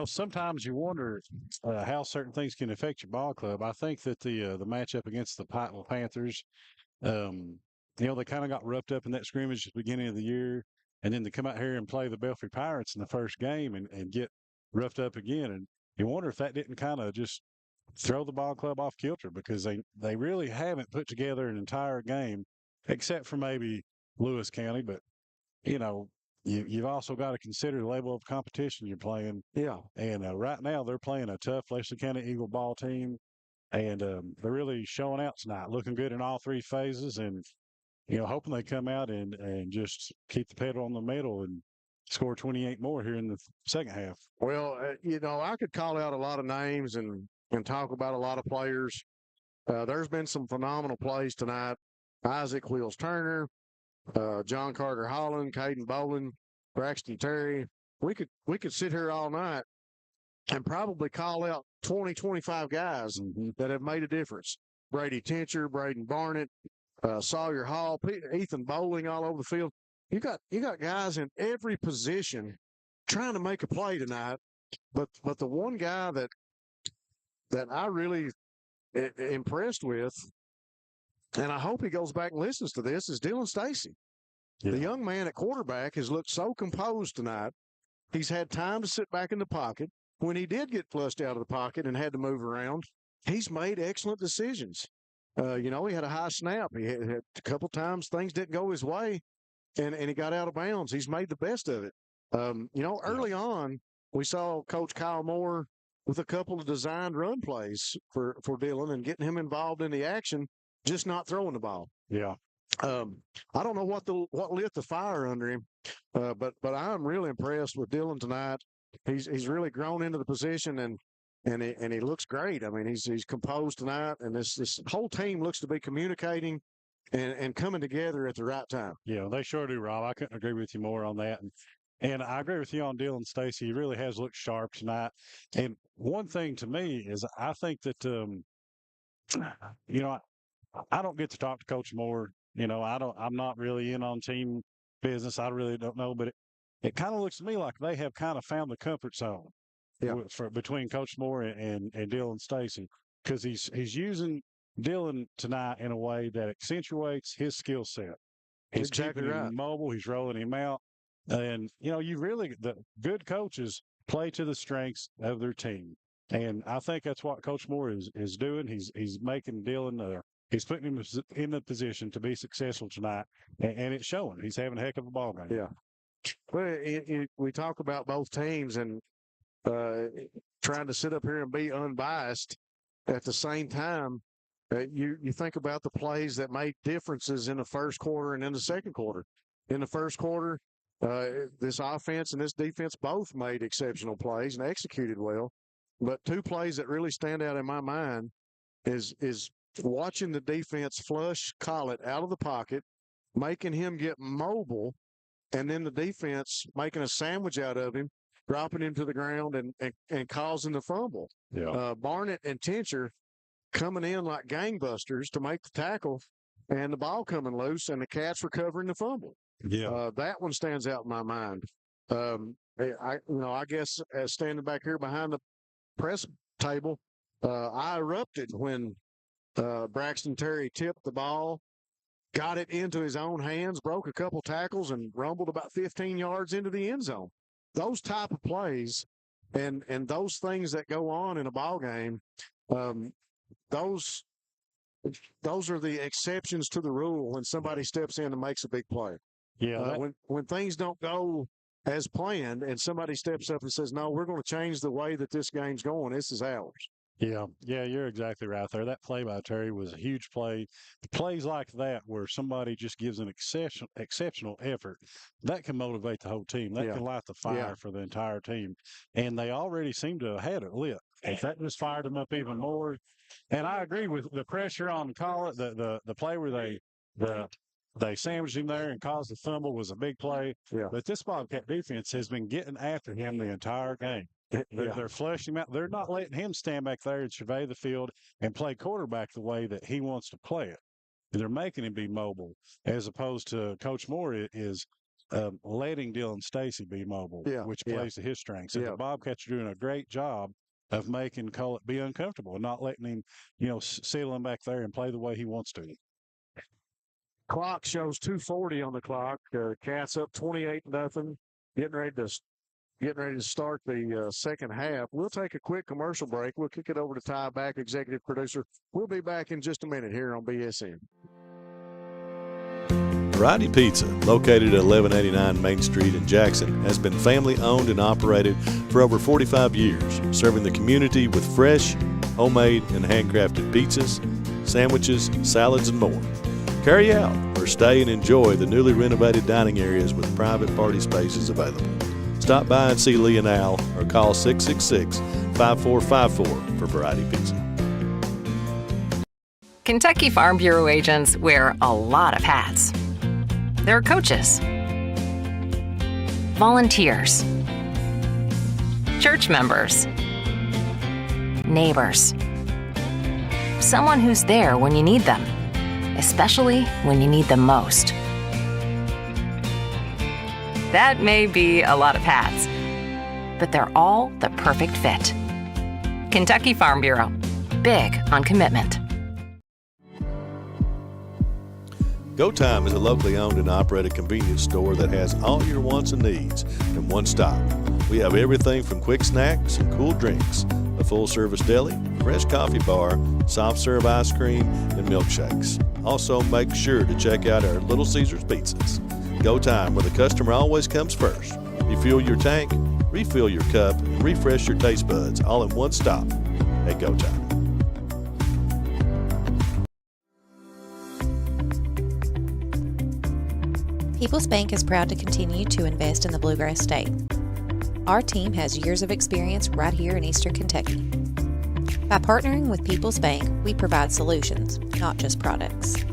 Sometimes you wonder how certain things can affect your ball club. I think that the matchup against the Pikeville Panthers, they kind of got roughed up in that scrimmage at the beginning of the year, and then to come out here and play the Belfry Pirates in the first game and get roughed up again. And you wonder if that didn't kind of just throw the ball club off kilter because they really haven't put together an entire game, except for maybe Lewis County. But, you've also got to consider the level of competition you're playing. Yeah. And right now they're playing a tough Leslie County Eagle ball team. And they're really showing out tonight, looking good in all three phases, and hoping they come out and just keep the pedal on the metal and score 28 more here in the second half. Well, I could call out a lot of names and talk about a lot of players. There's been some phenomenal plays tonight. Isaac Wheels Turner, John Carter Holland, Caden Boland, Braxton Terry. We could sit here all night and probably call out 20, 25 guys that have made a difference. Brady Tincher, Braden Barnett, Sawyer Hall, Ethan Bowling all over the field. You got guys in every position trying to make a play tonight. But the one guy that I really impressed with, and I hope he goes back and listens to this, is Dylan Stacy. Yeah. The young man at quarterback has looked so composed tonight. He's had time to sit back in the pocket. When he did get flushed out of the pocket and had to move around, he's made excellent decisions. He had a high snap. He had a couple times things didn't go his way, and he got out of bounds. He's made the best of it. Early on, we saw Coach Kyle Moore with a couple of designed run plays for Dylan and getting him involved in the action, just not throwing the ball. Yeah. I don't know what lit the fire under him, but I'm really impressed with Dylan tonight. He's really grown into the position and he looks great. I mean, he's composed tonight, and this whole team looks to be communicating and coming together at the right time. Yeah, they sure do, Rob. I couldn't agree with you more on that. And I agree with you on Dylan Stacy. He really has looked sharp tonight. And one thing to me is I think that, I don't get to talk to Coach Moore. I'm not really in on team business. I really don't know, but it kind of looks to me like they have kind of found the comfort zone between Coach Moore and Dylan Stacy, because he's using Dylan tonight in a way that accentuates his skill set. He's exactly keeping right. him mobile. He's rolling him out. And, the good coaches play to the strengths of their team. And I think that's what Coach Moore is doing. He's making Dylan he's putting him in the position to be successful tonight, and it's showing. He's having a heck of a ball game. Yeah. Well, we talk about both teams and trying to sit up here and be unbiased at the same time. You think about the plays that made differences in the first quarter and in the second quarter. In the first quarter, this offense and this defense both made exceptional plays and executed well. But two plays that really stand out in my mind is watching the defense flush Collett out of the pocket, making him get mobile, and then the defense making a sandwich out of him, dropping him to the ground and causing the fumble. Yeah. Barnett and Tincher coming in like gangbusters to make the tackle, and the ball coming loose, and the Cats recovering the fumble. Yeah. That one stands out in my mind. I guess as standing back here behind the press table, I erupted when Braxton Terry tipped the ball, got it into his own hands, broke a couple tackles, and rumbled about 15 yards into the end zone. Those type of plays and those things that go on in a ball game, those are the exceptions to the rule when somebody steps in and makes a big play. Yeah. When things don't go as planned and somebody steps up and says, no, we're going to change the way that this game's going. This is ours. Yeah, you're exactly right there. That play by Terry was a huge play. Plays like that where somebody just gives an exceptional effort, that can motivate the whole team. That can light the fire for the entire team. And they already seem to have had it lit. If that just fired them up even more. And I agree with the pressure on Collett, the play where they sandwiched him there and caused the fumble was a big play. Yeah. But this Bobcat defense has been getting after him the entire game. They're flushing him out. They're not letting him stand back there and survey the field and play quarterback the way that he wants to play it. They're making him be mobile, as opposed to Coach Moore is letting Dylan Stacy be mobile, which plays to his strengths. And the Bobcats are doing a great job of making Collett be uncomfortable and not letting him, settle him back there and play the way he wants to. Clock shows 2:40 on the clock. Cats up 28-0. Getting ready to start the second half. We'll take a quick commercial break. We'll kick it over to Ty Back, executive producer. We'll be back in just a minute here on BSN. Variety Pizza, located at 1189 Main Street in Jackson, has been family owned and operated for over 45 years, serving the community with fresh, homemade and handcrafted pizzas, sandwiches, salads, and more. Carry out or stay and enjoy the newly renovated dining areas with private party spaces available. Stop by and see Lee and Al or call 666-5454 for Variety Pizza. Kentucky Farm Bureau agents wear a lot of hats. They're coaches, volunteers, church members, neighbors, someone who's there when you need them, especially when you need them most. That may be a lot of hats, but they're all the perfect fit. Kentucky Farm Bureau, big on commitment. Go Time is a locally owned and operated convenience store that has all your wants and needs in one stop. We have everything from quick snacks and cool drinks, a full-service deli, fresh coffee bar, soft-serve ice cream, and milkshakes. Also, make sure to check out our Little Caesars pizzas. Go Time, where the customer always comes first. Refuel your tank, refill your cup, and refresh your taste buds all in one stop at Go Time. People's Bank is proud to continue to invest in the Bluegrass State. Our team has years of experience right here in Eastern Kentucky. By partnering with People's Bank, we provide solutions, not just products.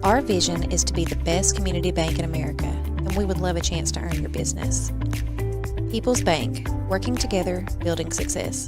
Our vision is to be the best community bank in America, and we would love a chance to earn your business. People's Bank, working together, building success.